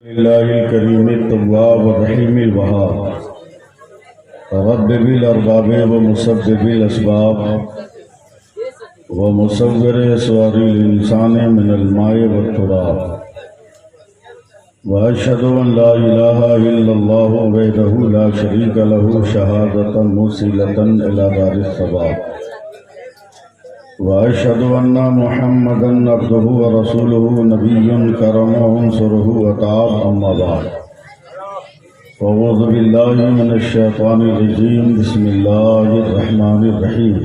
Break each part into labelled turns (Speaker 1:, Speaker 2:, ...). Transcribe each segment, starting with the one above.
Speaker 1: करीम तव्वाब रहीम वहाब रब्बिल अरबाब व मुसब्बिबिल अस्बाब व मुसव्विर अस्वारिल इंसान मिनल माए व तुराब व अशहदु अन ला इलाहा इल्लल्लाह वहदहु ला शरीका लहु शहादतन मुसिलतन इला दारिस सवाब व अशहदु अन्ना मुहम्मदन अब्दुहु व रसूलुहु नबियुन करमुहु अंसुरुहु व ताब अम्मा बाद अऊज़ु बिल्लाहि मिनश शैतानिर रजीम बिस्मिल्लाहिर रहमानिर रहीम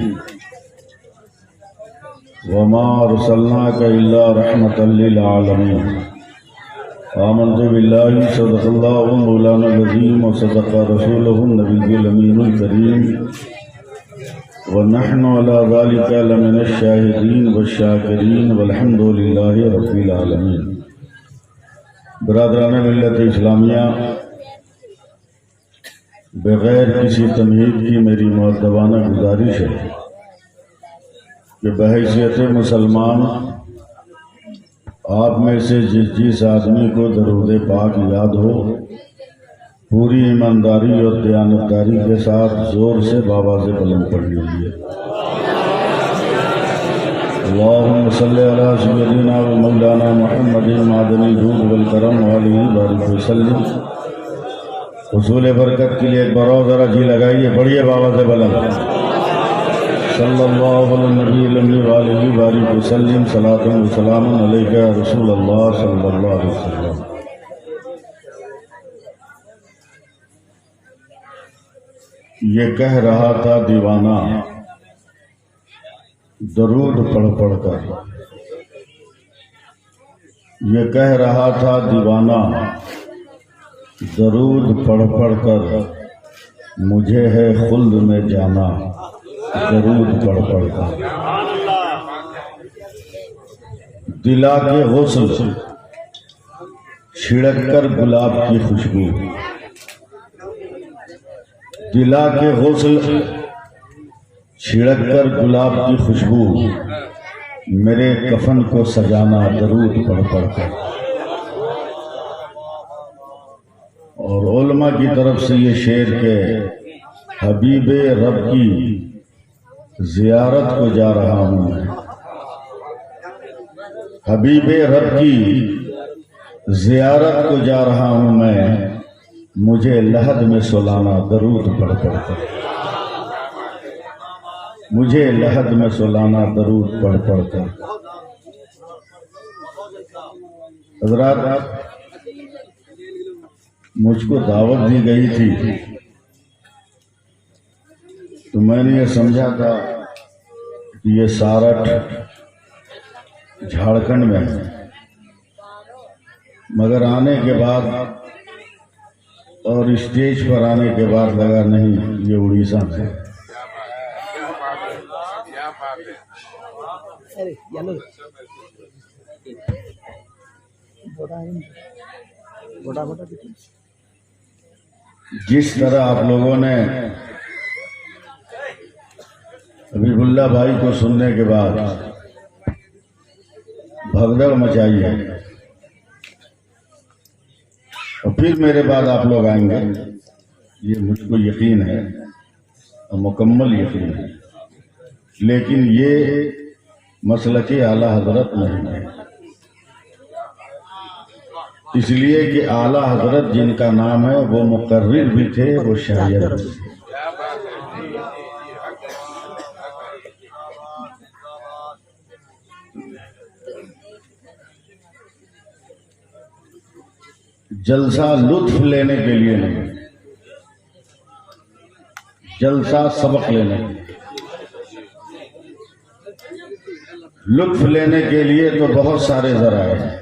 Speaker 1: व मा अरसलनाका इल्ला रहमतल लिल आलमीन आमन्तु बिल्लाहि सदक़ल्लाहु मौलाना अज़ीम व सदक़ा रसूलुहु नबियुल अमीनुल करीम व नहनु अला ज़ालिका लमिनश शाहिदीन व शाकिरीन वल्हम्दुलिल्लाहि रब्बिल आलमीन। बिरादरान मिल्लत इस्लामिया, बग़ैर किसी तमहीद की मेरी मुअद्दबाना गुजारिश है कि बहैसियत मुसलमान आप में से जिस आदमी को दरूद पाक याद हो, पूरी ईमानदारी और दयानतदारी के साथ जोर से बावाज़े बुलंद पढ़ लीजिए। अल्लाहुम्मा सल्ली अला सय्यिदिना व मौलाना मुहम्मदिन मादनी दूध वल करम वालिही बारिक वसल्लम। हुसूल बरकत के लिए एक बार और ज़रा जी लगाइए, बढ़िए बावाज़े बुलंद। सल्लल्लाहु अलैहि नबील अम्मी व आलिही बारिक वसल्लम। सलातुन व सलामुन अलैका या रसूल अल्लाह सल्लल्लाहु अलैहि वसल्लम। ये कह रहा था दीवाना दरूद पढ़ पढ़ कर, ये कह रहा था दीवाना दरूद पढ़ पढ़ कर, मुझे है खुल्द में जाना दरूद पढ़ पढ़ कर। दिला के गुस्ल छिड़क कर गुलाब की खुशबू, दिला के गुस्ल छिड़क कर गुलाब की खुशबू, मेरे कफन को सजाना दरूद पढ़ पढ़ कर। और उलमा की तरफ से ये शेर के हबीबे रब की जियारत को जा रहा हूँ मैं, हबीबे रब की जियारत को जा रहा हूँ मैं, मुझे लहद में सुलाना दरूद पढ़ पढ़ कर, मुझे लहद में सुलाना दरूद पढ़ पढ़ कर। हज़रात, मुझको दावत दी गई थी तो मैंने ये समझा था कि ये सारठ झारखंड में है, मगर आने के बाद और स्टेज पर आने के बाद लगा नहीं, ये उड़ीसा में। जिस तरह आप लोगों ने हबीबुल्लाह भाई को सुनने के बाद भगदड़ मचाई है, और फिर मेरे बाद आप लोग आएंगे, ये मुझको यकीन है और मुकम्मल यकीन है। लेकिन ये मसलक आला हजरत नहीं है, इसलिए कि आला हजरत जिनका नाम है वो मुकर्रिर भी थे, वो शायर भी थे। जलसा लुत्फ लेने के लिए नहीं, जलसा सबक लेने के लिए। लुत्फ लेने के लिए तो बहुत सारे ज़राए हैं,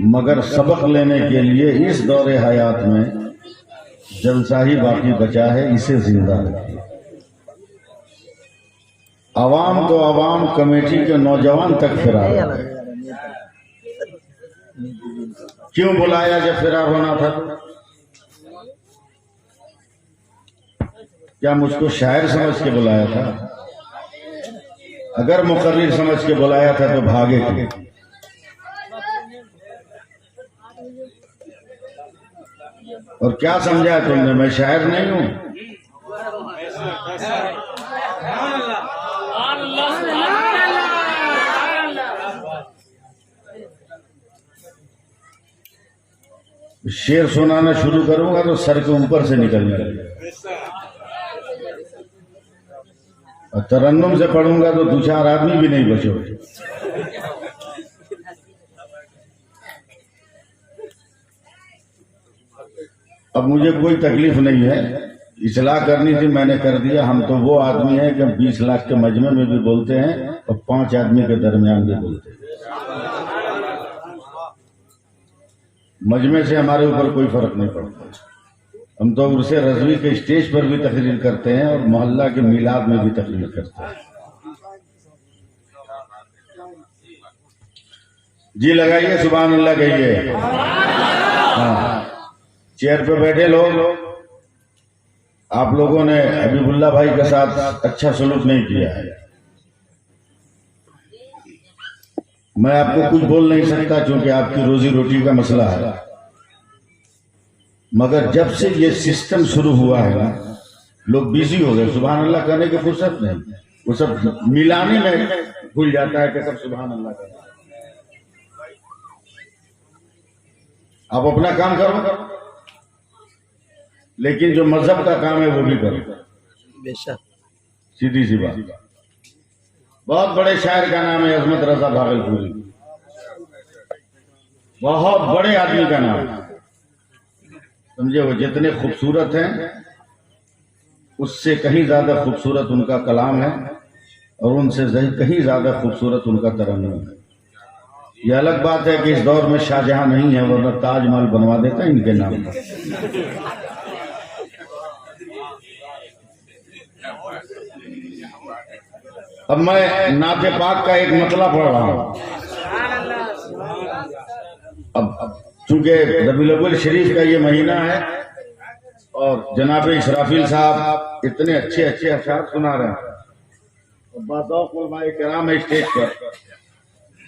Speaker 1: मगर सबक लेने के लिए इस दौरे हयात में जलसा ही बाकी बचा है, इसे जिंदा रखिए। आवाम तो आवाम, कमेटी के नौजवान तक फिरार हो गए। क्यों बुलाया जब फिरार होना था? क्या मुझको शायर समझ के बुलाया था? अगर मुकर्रिर समझ के बुलाया था तो भागे थे। और क्या समझा है तुमने, मैं शायर नहीं हूं। शेर सुनाना शुरू करूंगा तो सर के ऊपर से निकलने लगेगा, और तरन्नुम से पढ़ूंगा तो दो चार आदमी भी नहीं बचोगे। अब मुझे कोई तकलीफ नहीं है, इस्लाह करनी थी मैंने कर दिया। हम तो वो आदमी हैं कि 20 लाख के मजमे में भी बोलते हैं और 5 आदमी के दरमियान भी बोलते हैं। मजमे से हमारे ऊपर कोई फर्क नहीं पड़ता। हम तो उर्से रज़वी के स्टेज पर भी तकरीर करते हैं और मोहल्ला के मिलाद में भी तकरीर करते हैं। जी लगाइए, सुभान अल्लाह कहिए। हाँ, चेयर पे बैठे लोग, आप लोगों ने हबीबुल्लाह भाई के साथ अच्छा सलूक नहीं किया है। मैं आपको कुछ बोल नहीं सकता क्योंकि आपकी रोजी रोटी का मसला है, मगर जब से ये सिस्टम शुरू हुआ है ना, लोग बिजी हो गए। सुभान अल्लाह करने की फुर्सत नहीं, वो सब मिलाने में भूल जाता है कि सब सुभान अल्लाह करें। आप अपना काम करो, लेकिन जो मजहब का काम है वो भी करो, बेशक। सीधी सी बात। बहुत बड़े शायर का नाम है अजमत रजा भागलपुरी, बहुत बड़े आदमी का नाम, समझे। वो जितने खूबसूरत हैं उससे कहीं ज्यादा खूबसूरत उनका कलाम है, और उनसे कहीं ज्यादा खूबसूरत उनका तरन्नुम है। ये अलग बात है कि इस दौर में शाहजहां नहीं है, वरना ताजमहल बनवा देता है इनके नाम पर। अब मैं नाते पाक का एक मतला पढ़ रहा हूं। अब चूंकि रबीउल अव्वल शरीफ का ये महीना है और जनाब इशराफिल साहब इतने अच्छे अच्छे अशआर सुना रहे हैं, बात है स्टेज पर,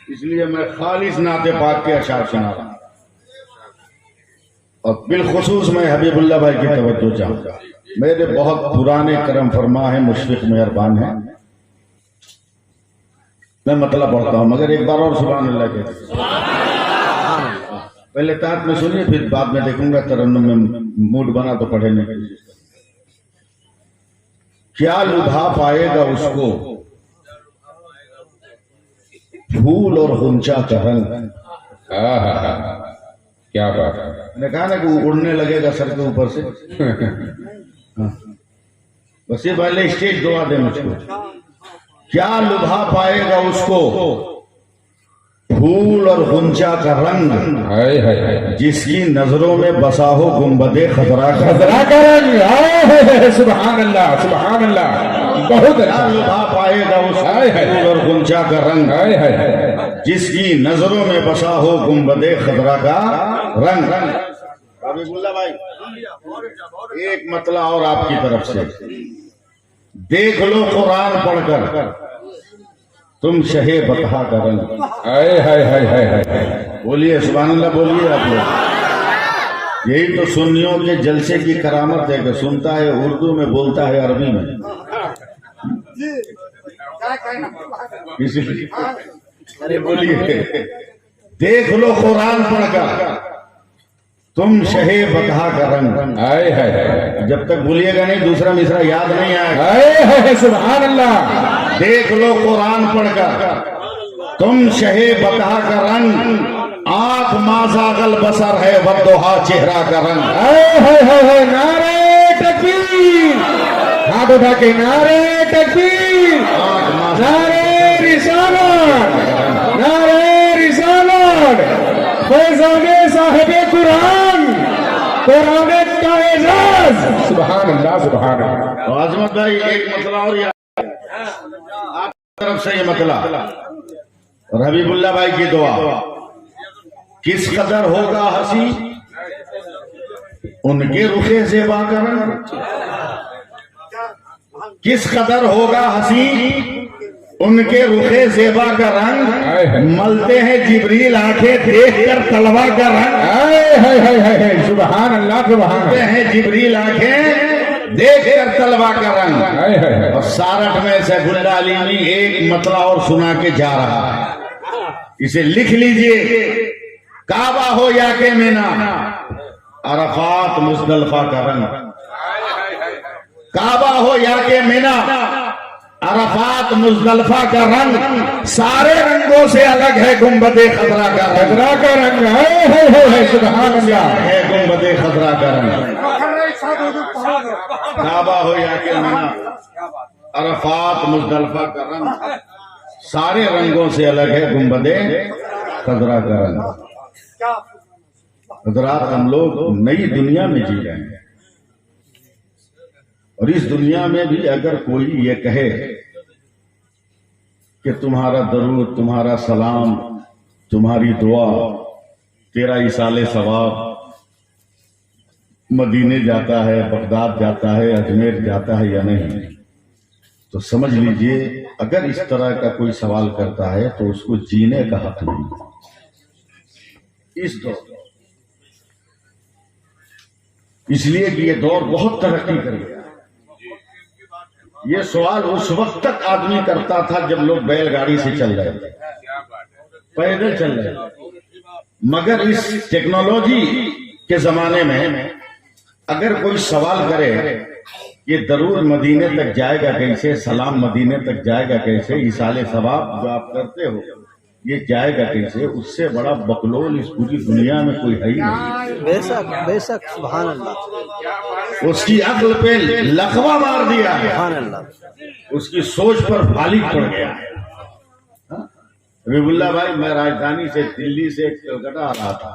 Speaker 1: इसलिए मैं खालिस नाते पाक के अशआर सुना रहा हूं। और बिलखुसूस मैं हबीबुल्लाह भाई की तवज्जो चाहूंगा। मेरे बहुत पुराने करम फरमा है, मुशफिक मेहरबान है। मैं मतलब पढ़ता हूं, मगर एक बार और सुभान अल्लाह के। पहले तात में सुनिए, फिर बाद में देखूंगा तरन्नुम में मूड बना तो पढ़ने की कोशिश करें। क्या लुभा पाएगा उसको फूल और गुंचा का रंग। क्या बात है। मैंने कहा ना कि वो उड़ने लगेगा सर के ऊपर से। बस ये पहले स्टेज दुआ दे मुझको। क्या लुभा पाएगा उसको फूल और गुंचा का रंग, जिसकी नजरों में बसा हो गुंबदे खतरा का रंग।
Speaker 2: सुभान अल्लाह, सुभान अल्लाह। बहुत अच्छा।
Speaker 1: लुभा पाएगा उसको फूल और गुंचा का रंग, जिसकी नजरों में बसा हो गुंबदे खतरा का रंग। हबीबुल्लाह भाई, एक मतला और आपकी तरफ से, देख लो कुरान पढ़कर तुम शहे बतहा का रंग। बोलिए सुभान अल्लाह, बोलिए आप लोग। यही तो सुन्नियों के जलसे की करामत है कि सुनता है उर्दू में, बोलता है अरबी में। इसलिए अरे बोलिए, देख लो कुरान पढ़कर तुम शहे बतहा का रंग।
Speaker 2: आए है।
Speaker 1: जब तक भूलिएगा नहीं, दूसरा मिसरा याद नहीं आएगा।
Speaker 2: सुभान अल्लाह।
Speaker 1: देख लो कुरान पढ़कर तुम शहे बतहा का रंग, आंख माजागल बसर है वद्दोहा चेहरा का रंग।
Speaker 2: नारे तकबीर, हाथ उठा के नारे तकबीर, नारे रिसालत, नारे रिसालत, फैज़ाने साहिबे कुरान, कुरान का एजाज। सुभान अल्लाह, सुभान अल्लाह।
Speaker 1: आजमत भाई, एक मसला और आप तरफ से ये मतला और हबीबुल्लाह भाई की दुआ। किस कदर होगा हंसी उनके रुखे ज़ेबा का रंग, किस कदर होगा हंसी उनके रुखे ज़ेबा का रंग, मलते हैं जिब्रील आंखें देखकर तलवा का रंग।
Speaker 2: सुभान अल्लाह सुभान
Speaker 1: मलते हैं जिब्रील आंखें देखकर तलवा का रंग। और सारठ में सैफुल्लाह अलीमी एक मतला और सुना के जा रहा है, इसे लिख लीजिए। काबा हो या के मीना, अरफात मुज़दलिफा का रंग। काबा हो या के मीना, अरफात मुज़दलिफा का रंग सारे रंगों से अलग है गुंबदे खजरा का रंग।
Speaker 2: खजरा का रंग है सुभान अल्लाह
Speaker 1: है गुंबदे खजरा का रंग। काबा हो या के मीना, अरफात मुज़दलिफा का रंग सारे रंगों से अलग है गुंबदे खजरा का रंग। हज़रात, हम लोग नई दुनिया में जी रहे हैं, और इस दुनिया में भी अगर कोई ये कहे कि तुम्हारा दरूद, तुम्हारा सलाम, तुम्हारी दुआ, तेरा इसाले सवाब मदीने जाता है, बगदाद जाता है, अजमेर जाता है या नहीं, तो समझ लीजिए अगर इस तरह का कोई सवाल करता है तो उसको जीने का हक नहीं इस दौर। इसलिए कि ये दौर बहुत तरक्की कर गया। ये सवाल उस वक्त तक आदमी करता था जब लोग बैलगाड़ी से चल रहे थे, पैदल चल रहे थे। मगर इस टेक्नोलॉजी के जमाने में अगर कोई सवाल करे ये दरूद मदीने तक जाएगा कैसे, सलाम मदीने तक जाएगा कैसे, इसाले सवाब जो आप करते हो ये जाएगा कैसे, उससे बड़ा बकलोल इस पूरी दुनिया में कोई है ही नहीं।
Speaker 3: बेशक बेशक सुभान अल्लाह।
Speaker 1: उसकी अक्ल पे लकवा मार दिया है,
Speaker 3: सुभान अल्लाह।
Speaker 1: उसकी सोच पर फालिक पड़ गया है। रबीउल्लाह भाई, मैं राजधानी से दिल्ली से कलकत्ता आ रहा था,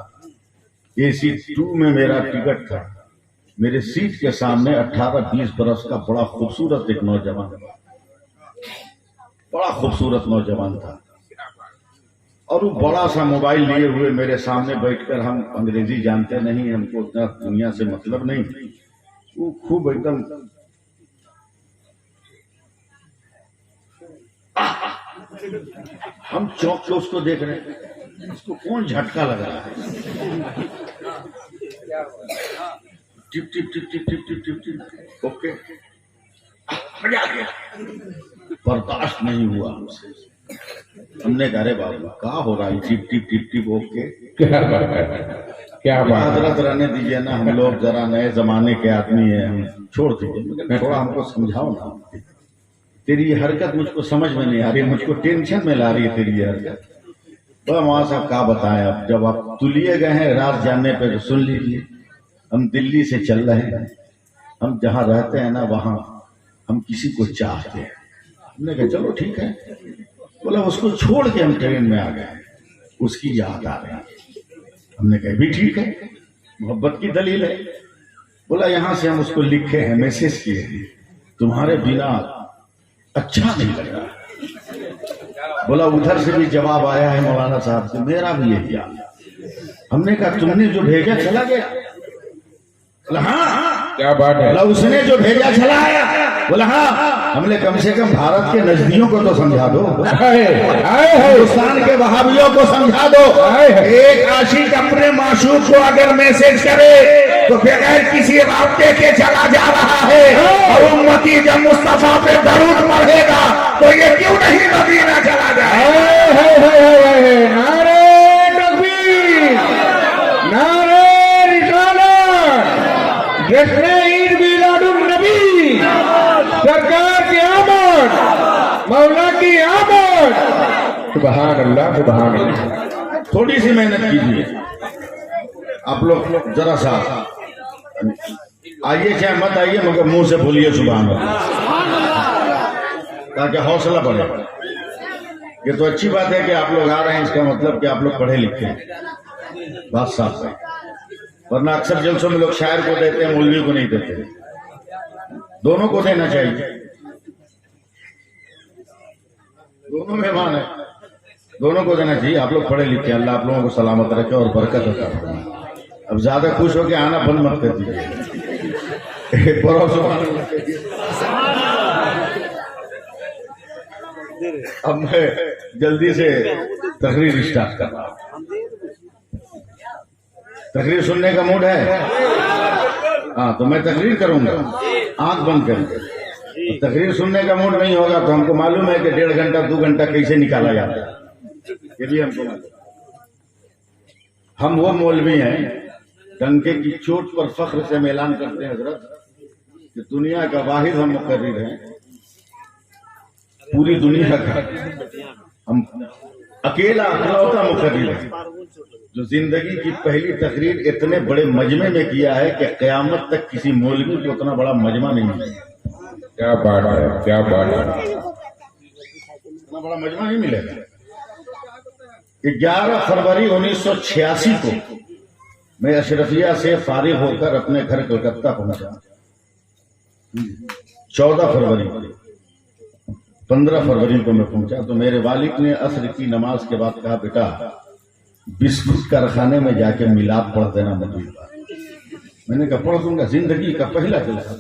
Speaker 1: AC 2 में मेरा टिकट था। मेरे सीट के सामने 18-20 बरस का बड़ा खूबसूरत एक नौजवान, बड़ा खूबसूरत नौजवान था, और वो बड़ा सा मोबाइल लिए हुए मेरे सामने बैठकर, हम अंग्रेजी जानते नहीं, हमको उतना दुनिया से मतलब नहीं, वो खूब एकदम हम चौंक के उसको देख रहे हैं, इसको कौन झटका लग रहा है। Tip tip tip tip tip tip tip tip, okay, मजा आ गया, बर्दाश्त नहीं हुआ हमसे। हमने कहा अरे बाबू क्या हो रहा है, tip tip tip tip, okay,
Speaker 2: क्या बात।
Speaker 1: हजरत रहने दीजिए ना, हम लोग जरा नए जमाने के आदमी है, हम छोड़ दीजिए, मगर थोड़ा हमको समझाओ ना। तेरी ये हरकत मुझको समझ में नहीं आ रही, मुझको टेंशन में ला रही है तेरी ये हरकत। तो वहां साहब क्या बताएं, अब जब आप तुलिए गए हैं राज जानने पे तो सुन लीजिए। हम दिल्ली से चल रहे हैं, हम जहाँ रहते हैं ना वहाँ हम किसी को चाहते हैं। हमने कहा चलो ठीक है, बोला उसको छोड़ के हम ट्रेन में आ गए, उसकी याद आ रही। हमने कहा भी ठीक है, मोहब्बत की दलील है। बोला यहाँ से हम उसको लिखे हैं, मैसेज किए हैं, तुम्हारे बिना अच्छा नहीं लग रहा। बोला उधर से भी जवाब आया है मौलाना साहब से, मेरा भी यही हाल। हमने कहा तुमने जो भेजा चला गया? बोला हाँ।
Speaker 2: क्या बात है।
Speaker 1: बोला उसने जो भेजा चला आया? बोला हाँ। हमने कम से कम भारत के नजदियों को तो समझा दो, हिंदुस्तान के वहाबियों को समझा दो। एक आशिक अपने माशूक को अगर मैसेज करे तो बगैर किसी रास्ते के चला जा रहा है, और उम्मती जब मुस्तफा पे दरूद पढ़ेगा तो ये क्यों नहीं मदीना चला जाए।
Speaker 2: नारे तकबीर, नारे रिसालत, जश्न ईद मिलादुन नबी, सरकार की आमद, मौला की आमद। सुभान अल्लाह सुभान अल्लाह।
Speaker 1: थोड़ी सी मेहनत कीजिए आप लोग, जरा सा आइए चाहे मत आइए, मगर मुंह से बोलिए सुभान अल्लाह, ताकि हौसला बढ़े। ये तो अच्छी बात है कि आप लोग आ रहे हैं, इसका मतलब कि आप लोग पढ़े लिखे हैं, बात साफ है। वरना अक्सर जलसों में लोग शायर को देते हैं, मौलवी को नहीं देते। दोनों को देना चाहिए, दोनों मेहमान है, दोनों को देना चाहिए। आप लोग पढ़े लिखे, अल्लाह आप लोगों को सलामत रखे और बरकत अता फरमाए। अब ज्यादा खुश होकर आना बंद मत कर दीजिए। अब मैं जल्दी से तकरीर स्टार्ट कर रहा हूँ। तकरीर सुनने का मूड है? हाँ, तो मैं तकरीर करूंगा आंख बंद करके। तकरीर सुनने का मूड नहीं होगा तो हमको मालूम है कि 1.5 घंटा 2 घंटा कैसे निकाला जाता है, ये भी हमको मालूम। हम वो मौलवी हैं, डंके की चोट पर फख्र से हम ऐलान करते हैं हजरत कि दुनिया का वाहिद हम मुकर्रिर हैं, पूरी दुनिया का हम अकेला अकलौता मुकर्रिर है जो जिंदगी की पहली तकरीर इतने बड़े मजमे में किया है कि कयामत तक किसी मौलवी को उतना बड़ा मजमा नहीं मिलेगा।
Speaker 2: क्या बात है, क्या बात है।
Speaker 1: इतना बड़ा मजमा नहीं मिलेगा। 11 फरवरी 1986 को मैं अशरफिया से फारिग होकर अपने घर कलकत्ता पहुंचा। 14 फरवरी 15 फरवरी को मैं पहुंचा तो मेरे वालिद ने असर की नमाज के बाद कहा, बेटा बिस्कुट कारखाने में जाके मिलाद पढ़ देना मौजूद। मैंने कहा पढ़ दूंगा, जिंदगी का पहला जलसा,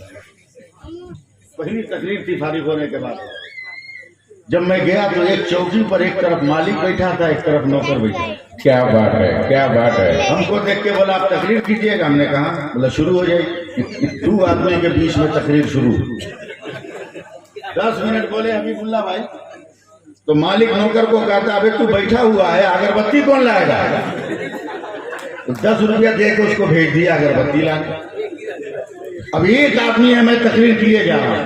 Speaker 1: पहली तकरीर थी फारिग होने के बाद। जब मैं गया तो एक चौकी पर एक तरफ मालिक बैठा था, एक तरफ नौकर बैठा।
Speaker 2: क्या बात है, क्या बात है।
Speaker 1: हमको देख के बोला आप तकरीर कीजिएगा। हमने कहा, बोला शुरू हो जाएगी। 2 आदमी के बीच में तकरीर शुरू। 10 मिनट बोले हबीबुल्ला भाई, तो मालिक नौकर को कहता, अबे तू बैठा हुआ है, अगरबत्ती कौन लाएगा? तो 10 रुपया दे के उसको भेज दिया अगरबत्ती लाने। अब एक आदमी है, मैं तकरीर किए जा रहा हूँ।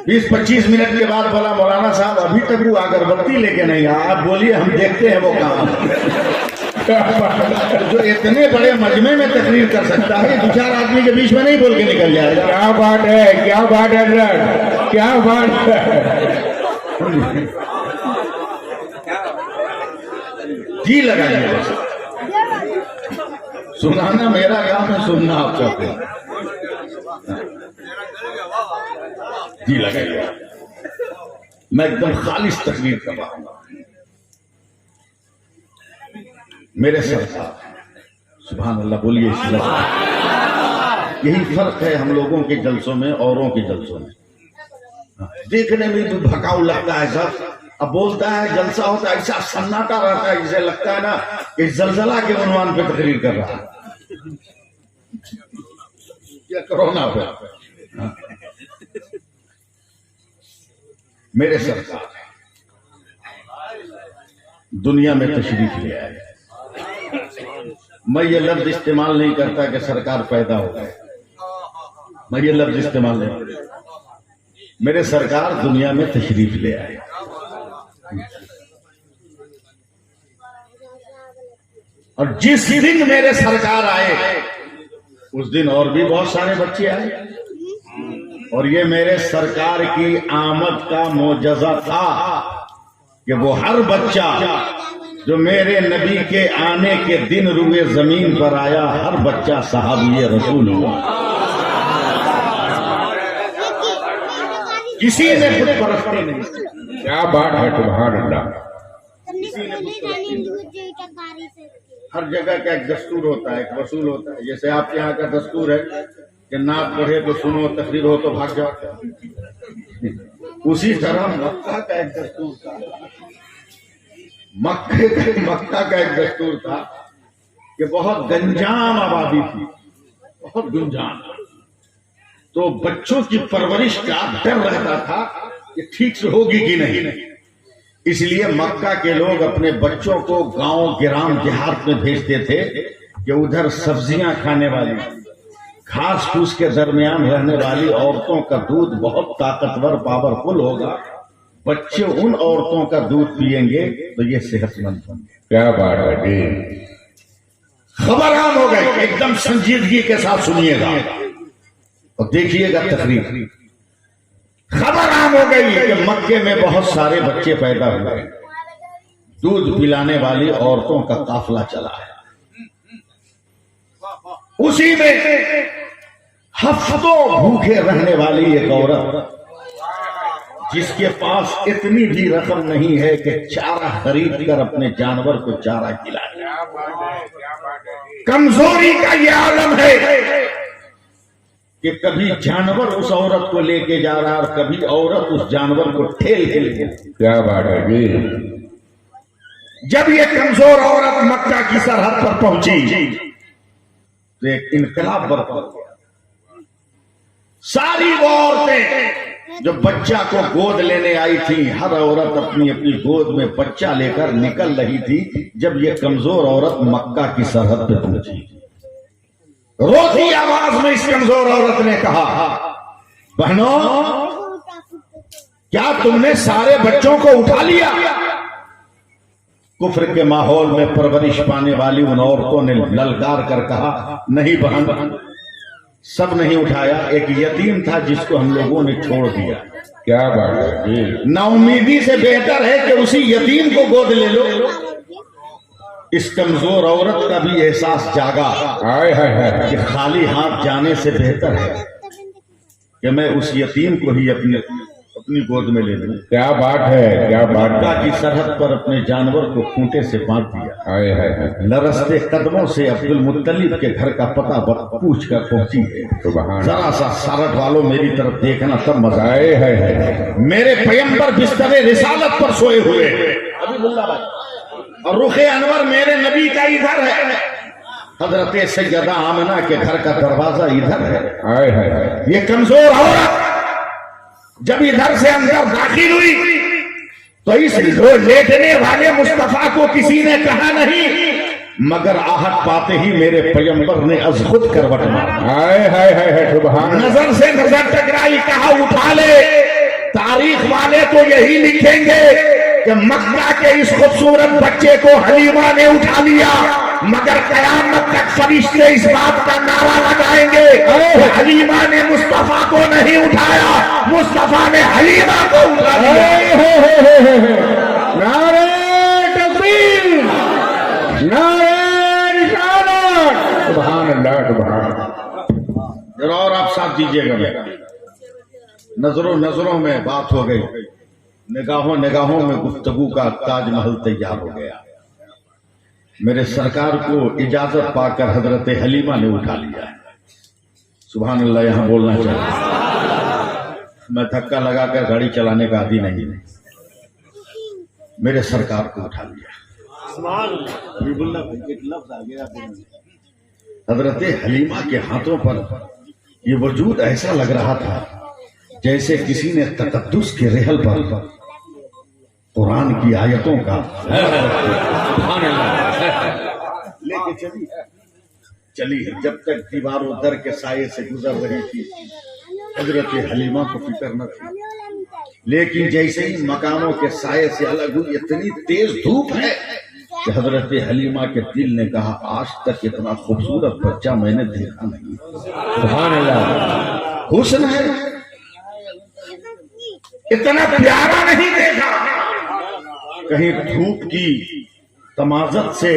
Speaker 1: 20-25 मिनट के बाद बोला, मौलाना साहब अभी तक वो अगरबत्ती लेके नहीं आया, आप बोलिए हम देखते हैं वो काम। जो इतने बड़े मजमे में तकरीर कर सकता है, 2-4 आदमी के बीच में नहीं बोल के निकल जाएगा।
Speaker 2: क्या बात है, क्या बात है सर, क्या बात है।
Speaker 1: जी लगाइए, सुनाना मेरा काम है, सुनना आप चाहते हैं। जी लगाइए, मैं एकदम खालिश तकरीर कर रहा हूं। मेरे सरकार सुभान अल्लाह बोलिए। यही फर्क है हम लोगों के जलसों में औरों के जलसों में। देखने में भी भकाऊ लगता है सब, अब बोलता है जलसा होता है, ऐसा सन्नाटा रहता है जिसे लगता है ना कि जलजला के उन्वान पे तकरीर कर रहा है या कोरोना पे। मेरे सरकार दुनिया में तशरीफ ले आए। मैं ये लफ्ज इस्तेमाल नहीं करता कि सरकार पैदा हो गए, मैं ये लफ्ज इस्तेमाल नहीं। मेरे सरकार दुनिया में तशरीफ ले आए। और जिस दिन मेरे सरकार आए उस दिन और भी बहुत सारे बच्चे आए। और ये मेरे सरकार की आमद का मोजज़ा था कि वो हर बच्चा जो मेरे नबी के आने के दिन रुए जमीन पर आया, हर बच्चा साहबी रसूल हुआ। किसी ने बुत परस्ती नहीं।
Speaker 2: क्या बात है, सुभान अल्लाह।
Speaker 1: हर जगह का एक दस्तूर होता है, एक वसूल होता है। जैसे आपके यहाँ का दस्तूर है कि नात पढ़े तो सुनो, तकरीर हो तो भाग जाओ, उसी तरह मक्का का एक दस्तूर था। मक्का का एक दस्तूर था कि बहुत गंजाम आबादी थी, बहुत गुंजान। तो बच्चों की परवरिश का डर रहता था कि ठीक से होगी कि नहीं। इसलिए मक्का के लोग अपने बच्चों को गांव गिराम देहात में भेजते थे कि उधर सब्जियां खाने वाली, घास फूस के दरमियान रहने वाली औरतों का दूध बहुत ताकतवर पावरफुल होगा, बच्चे उन औरतों का दूध पिएंगे तो ये सेहतमंद होंगे।
Speaker 2: क्या बात है जी।
Speaker 1: खबर आम हो गई, एकदम संजीदगी के साथ सुनिएगा और देखिएगा तकरीर। खबर आम हो गई कि मक्के में बहुत सारे बच्चे पैदा हुए, दूध पिलाने वाली औरतों का काफिला चला है। उसी में हफ्तों भूखे रहने वाली एक औरत जिसके पास इतनी भी रकम नहीं है कि चारा खरीद कर अपने जानवर को चारा खिलाए। कमजोरी का यह आलम है कि कभी जानवर उस औरत को लेके जा रहा और कभी औरत उस जानवर को ठेल के ले जा।
Speaker 2: क्या बात है जी।
Speaker 1: जब ये कमजोर औरत मक्का की सरहद पर पहुंची तो एक इनकलाब बरपा गया। सारी वो औरतें जो बच्चा को गोद लेने आई थी, हर औरत अपनी अपनी गोद में बच्चा लेकर निकल रही थी। जब ये कमजोर औरत मक्का की सरहद पर पहुंची, रोती आवाज में इस कमजोर औरत ने कहा, बहनों, क्या तुमने सारे बच्चों को उठा लिया? कुफ्र के माहौल में परवरिश पाने वाली उन औरतों ने ललकार कर कहा, नहीं बहन, सब नहीं उठाया, एक यतीम था जिसको हम लोगों ने छोड़ दिया।
Speaker 2: क्या बात है जी।
Speaker 1: नाउमीदी से बेहतर है कि उसी यतीम को गोद ले लो। इस कमजोर औरत का भी एहसास जागा
Speaker 2: हाय हाय हाय।
Speaker 1: कि खाली हाथ जाने से बेहतर है कि मैं उस यतीम को ही अपनी गोद में ले लूं।
Speaker 2: क्या बात है, क्या बात
Speaker 1: मक्का
Speaker 2: है।
Speaker 1: की सरहद पर अपने जानवर को खूंटे से बांध दिया।
Speaker 2: हाय हाय हाय।
Speaker 1: लरसते कदमों से अब्दुल मुत्तलिब के घर का पता पूछ कर पहुंची है।
Speaker 2: सुभान
Speaker 1: जरा सा सारठ वालों मेरी तरफ देखना, तब मजा आए।
Speaker 2: हाय हाय हाय।
Speaker 1: मेरे पैगंबर बिस्तरे रिसालत पर सोए हुए अभी मुल्ला भाई, और रुखे अनवर मेरे नबी का इधर है। हजरत सैयदा आमना के घर का दरवाजा इधर है।
Speaker 2: हाय हाय हाय।
Speaker 1: ये कमजोर औरत जब इधर से अंदर दाखिल हुई तो इस लेटने वाले मुस्तफा को किसी ने कहा नहीं, मगर आहट पाते ही मेरे पैगंबर ने अज खुद करवट मारा।
Speaker 2: हाय हाय हाय हाय। सुभान।
Speaker 1: नजर से नजर टकराई, कहा उठा ले। तारीख वाले तो यही लिखेंगे कि मक्का के इस खूबसूरत बच्चे को हलीमा ने उठा लिया, मगर कयामत तक फरिश्ते इस बात का नारा लगाएंगे कि हलीमा ने मुस्तफा को नहीं उठाया, मुस्तफा ने हलीमा को उठा लिया।
Speaker 2: नारे तकबीर, नारे रिसालत। सुभान अल्लाह, सुभान।
Speaker 1: जरा और आप साथ दीजिएगा मेरा। नजरों नजरों में बात हो गई, निगाहों निगाहों में गुफ्तगू का ताजमहल तैयार हो गया। मेरे सरकार को इजाजत पाकर हजरत हलीमा ने उठा लिया। सुभान अल्लाह। यहां बोलना चाहिए, मैं धक्का लगाकर गाड़ी चलाने का आदी नहीं। मेरे सरकार को उठा लिया। हजरत हलीमा के हाथों पर ये वजूद ऐसा लग रहा था जैसे किसी ने तकद्दुस के रेहल पर कुरान की आयतों का लेके चली। जब तक दीवारों दर के साये से गुजर रही थी, हजरत हलीमा को फिक्र न थी, लेकिन जैसे ही मकानों के साये से अलग हुई, इतनी तेज धूप है कि हजरत हलीमा के दिल ने कहा, आज तक इतना खूबसूरत बच्चा मैंने देखा नहीं।
Speaker 2: सुभान अल्लाह।
Speaker 1: हुस्न है, इतना प्यारा नहीं देखा। कहीं धूप की तमाजत से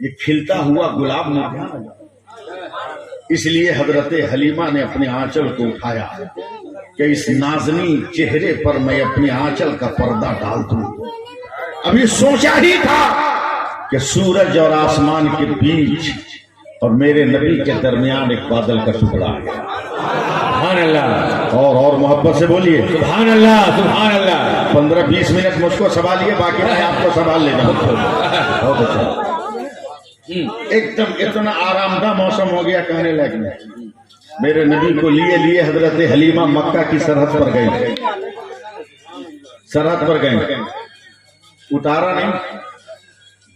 Speaker 1: ये खिलता हुआ गुलाब नहीं। इसलिए हजरत हलीमा ने अपने आंचल को उठाया कि इस नाजनी चेहरे पर मैं अपने आंचल का पर्दा डाल दूं। अभी सोचा ही था कि सूरज और आसमान के बीच और मेरे नबी के दरमियान एक बादल का टुकड़ा है।
Speaker 2: सुभान अल्लाह।
Speaker 1: और मोहब्बत से बोलिए
Speaker 2: सुभान अल्लाह, सुभान अल्लाह।
Speaker 1: 15-20 मिनट मुझको संभालिए, बाकी मैं आपको संभाल लेगा। बहुत अच्छा। एकदम इतना आरामदा मौसम हो गया, कहने लगे। मेरे नबी को लिए लिए हजरत हलीमा मक्का की सरहद पर गई। सरहद पर गए, उतारा नहीं,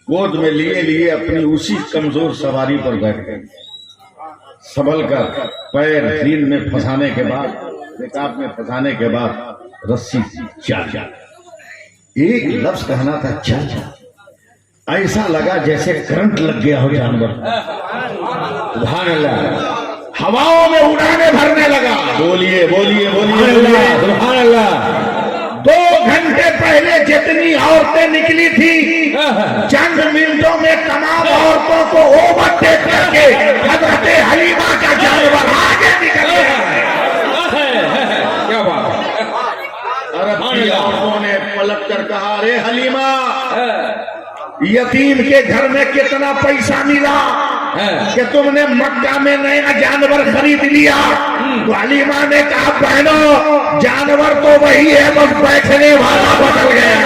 Speaker 1: गोद में लिए लिए अपनी उसी कमजोर सवारी पर बैठ गए। संभल कर पैर रीन में फंसाने के बाद, रिकाब में फंसाने के बाद रस्सी चल। एक लफ्ज कहना था चल। ऐसा लगा जैसे करंट लग गया हो जानवर।
Speaker 2: सुभान अल्लाह।
Speaker 1: हवाओं में उड़ाने भरने लगा। बोलिए बोलिए बोलिए बोलिए
Speaker 2: सुभान अल्लाह।
Speaker 1: 2 घंटे पहले जितनी औरतें निकली थी, चंद मिनटों में तमाम औरतों को ओवरटेक करके हजरत हलीमा का जानवर आगे निकल गया।
Speaker 2: क्या बात है।
Speaker 1: अरब की औरतों ने पलट कर कहा, अरे हलीमा, यतीम के घर में कितना पैसा मिला?
Speaker 2: कि तुमने मक्का में नया जानवर खरीद लिया। तो हलीमा ने कहा बहनों जानवर तो वही है, बस बैठने वाला बदल गया।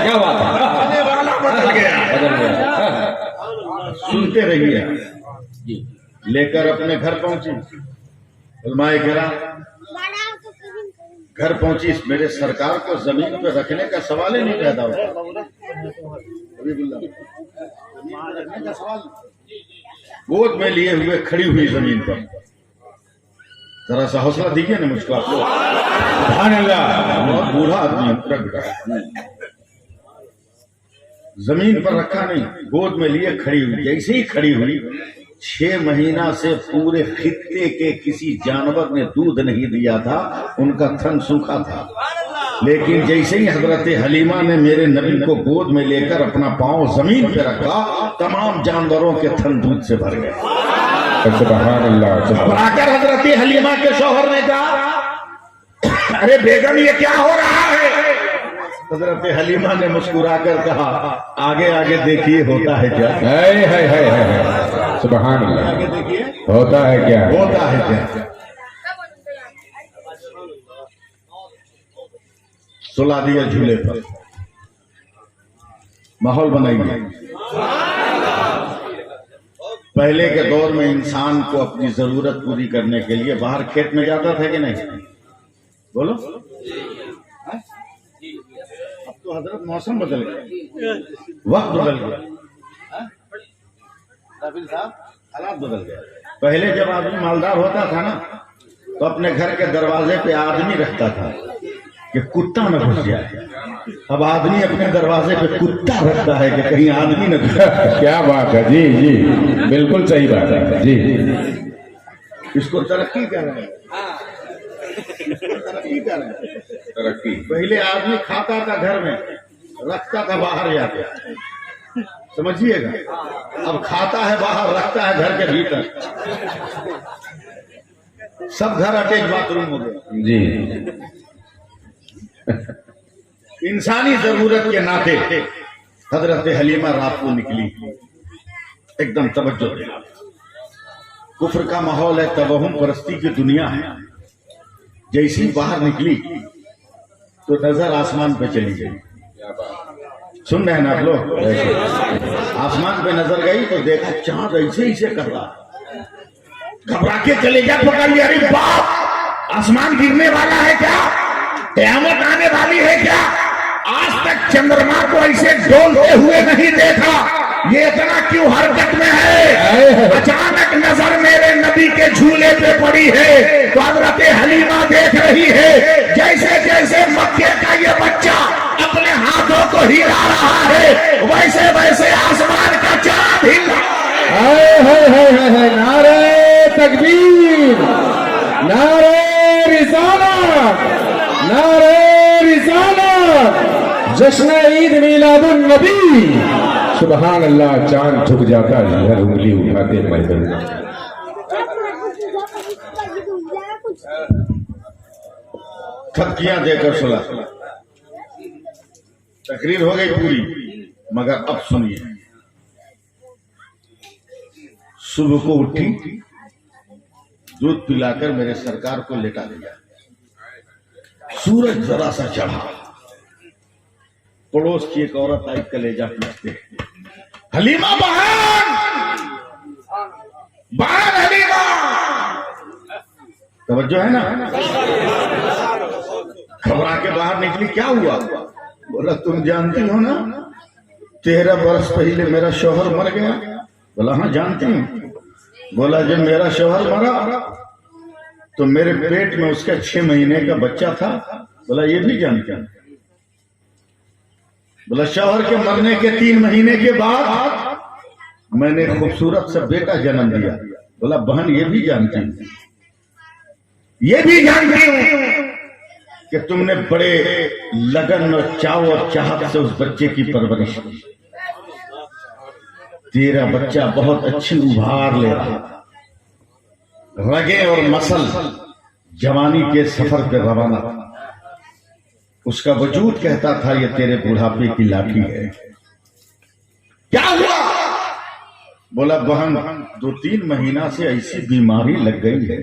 Speaker 4: क्या बात है,
Speaker 2: बैठने वाला बदल गया। सुनते रहिए। लेकर अपने घर पहुंची, उलमाए किराम घर पहुंची, मेरे सरकार को जमीन पर रखने का सवाल ही नहीं पैदा होता। रखने का सवाल, गोद में लिए हुए खड़ी हुई जमीन पर। जरा सा हौसला दीजिए ना मुझको आप लोग। सुभान अल्लाह, बहुत बूढ़ा आदमी रख गया, जमीन पर रखा नहीं, गोद में लिए खड़ी हुई। जैसे ही खड़ी हुई, 6 महीना से पूरे खित्ते के किसी जानवर ने दूध नहीं दिया था, उनका थन सूखा था। लेकिन जैसे ही हजरत हलीमा ने मेरे नबी को गोद में लेकर अपना पांव जमीन पे रखा, तमाम जानवरों के थन दूध से भर गए।
Speaker 4: सुभान अल्लाह।
Speaker 2: आकर हजरत हलीमा के शौहर ने कहा, अरे बेगम ये क्या हो रहा है? हजरत हलीमा ने मुस्कुराकर कहा, आगे आगे देखिए होता है क्या।
Speaker 4: है सुभान अल्लाह।
Speaker 2: आगे देखिए
Speaker 4: होता है क्या,
Speaker 2: होता है क्या। सुला दिया झूले पर, माहौल बनाइए। पहले के दौर में इंसान को अपनी जरूरत पूरी करने के लिए बाहर खेत में जाता था कि नहीं? बोलो। अब तो हजरत मौसम बदल गया, वक्त बदल गया, रफील साहब हालात बदल गया। पहले जब आदमी मालदार होता था ना, तो अपने घर के दरवाजे पे आदमी रखता था कि कुत्ता न घुस जाए। अब आदमी अपने दरवाजे पे कुत्ता रखता है कि कहीं आदमी न घुस जाए।
Speaker 4: क्या बात है जी, जी बिल्कुल सही बात है जी।
Speaker 2: इसको तरक्की कर रहे हैं, तरक्की कर रहे हैं, तरक्की। पहले आदमी खाता था घर में, रखता था बाहर जाके, समझिएगा। अब खाता है बाहर, रखता है घर के भीतर। सब घर अटैच बाथरूम हो गए
Speaker 4: जी।
Speaker 2: इंसानी जरूरत के नाते हजरत हलीमा रात को निकली, एकदम तवज्जो दे। कुफ्र का माहौल है, तवहुम परस्ती की दुनिया है। जैसी बाहर निकली तो नजर आसमान पे चली गई। सुन रहे हैं ना आप लोग? आसमान पे नजर गई तो देखा चांद ऐसे ही से कर रहा। घबरा के चले जा, पकड़ लिया, अरे बाप आसमान गिरने वाला है क्या? क़यामत आने वाली है क्या? आज तक चंद्रमा को ऐसे डोलते हुए नहीं देखा, ये इतना क्यों हरकत में है? अचानक नजर मेरे नबी के झूले पे पड़ी है तो हजरत हलीमा देख रही है, जैसे जैसे मक्के का ये बच्चा अपने हाथों को हिला रहा है, वैसे वैसे आसमान का चांद हिल रहा है।
Speaker 4: नारे तकबीर, नारे रिसालत, नारे रिसालत, जश्न ईद मिलादुन नबी। सुभान अल्लाह। चांद झुक जाता है, इधर उंगली उठाते मैदान।
Speaker 2: थपकियां देकर सुला, तकरीर हो गई पूरी। मगर अब सुनिए, सुबह को उठी, दूध पिलाकर मेरे सरकार को लेटा दिया। सूरज जरा सा चढ़ा, पड़ोस की एक औरत आई, कलेजा पीटते, हलीमा बहन, बहन हलीमा। तवज्जो है ना? घबरा के बाहर निकली, क्या हुआ? बोला तुम जानती हो ना 13 बरस पहले मेरा शौहर मर गया। बोला हाँ जानती हूँ। बोला जब मेरा शौहर मरा तो मेरे पेट में उसका 6 महीने का बच्चा था। बोला ये भी जानते हैं। बोला शौहर के मरने के 3 महीने के बाद मैंने खूबसूरत सा बेटा जन्म दिया। बोला बहन ये भी जानती हूँ, ये भी जानती हूँ कि तुमने बड़े लगन और चाव और चाहत से उस बच्चे की परवरिश की। तेरा बच्चा बहुत अच्छी उभार ले रहा था, रगे और मसल जवानी के सफर पे रवाना था। उसका वजूद कहता था ये तेरे बुढ़ापे की लाठी है। क्या हुआ? बोला बहन 2-3 महीना से ऐसी बीमारी लग गई है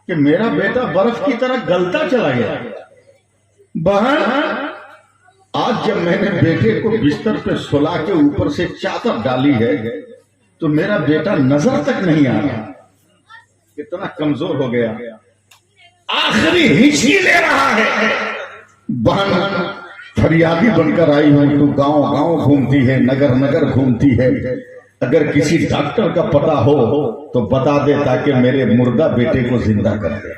Speaker 2: कि मेरा बेटा बर्फ की तरह गलता चला गया। बहन आज जब मैंने बेटे को बिस्तर पे सुला के ऊपर से चादर डाली है तो मेरा बेटा नजर तक नहीं आ रहा, इतना कमजोर हो गया, आखिरी हिचकी ले रहा है। बहन फरियादी बनकर आई हूं, तू गांव गांव घूमती है, नगर नगर घूमती है, अगर किसी डॉक्टर का पता हो तो बता दे ताकि मेरे मुर्दा बेटे को जिंदा कर दे।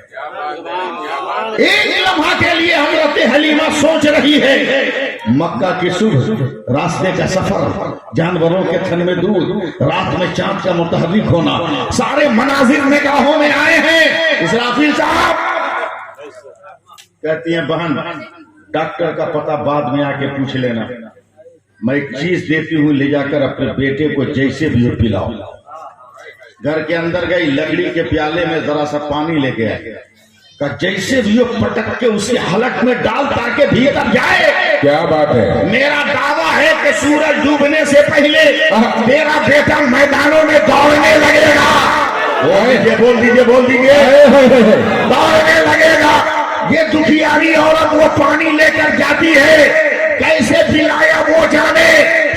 Speaker 2: एक लम्हा के लिए हजरत हलीमा सोच रही है, मक्का की सुबह, रास्ते का सफर, जानवरों के थन में दूध, रात में चांद का मुतहर्रिक होना, सारे मनाजिर निगाहों में आए हैं। इसराफील साहब कहती हैं बहन डॉक्टर का पता बाद में आके पूछ लेना, मैं एक चीज देती हूं, ले जाकर अपने बेटे को जैसे भी हो पिलाओ। घर के अंदर गई, लकड़ी के प्याले में जरा सा पानी लेके आई, का जैसे भी हो पटक के उसके हलक में डाल ताकि भीतर जाए।
Speaker 4: क्या बात है।
Speaker 2: मेरा दावा है कि सूरज डूबने से पहले मेरा बेटा मैदानों में दौड़ने लगेगा। बोल दीजिए दौड़ने लगेगा। ये दुखियारी औरत वो पानी लेकर जाती है, कैसे पिलाया वो जाने।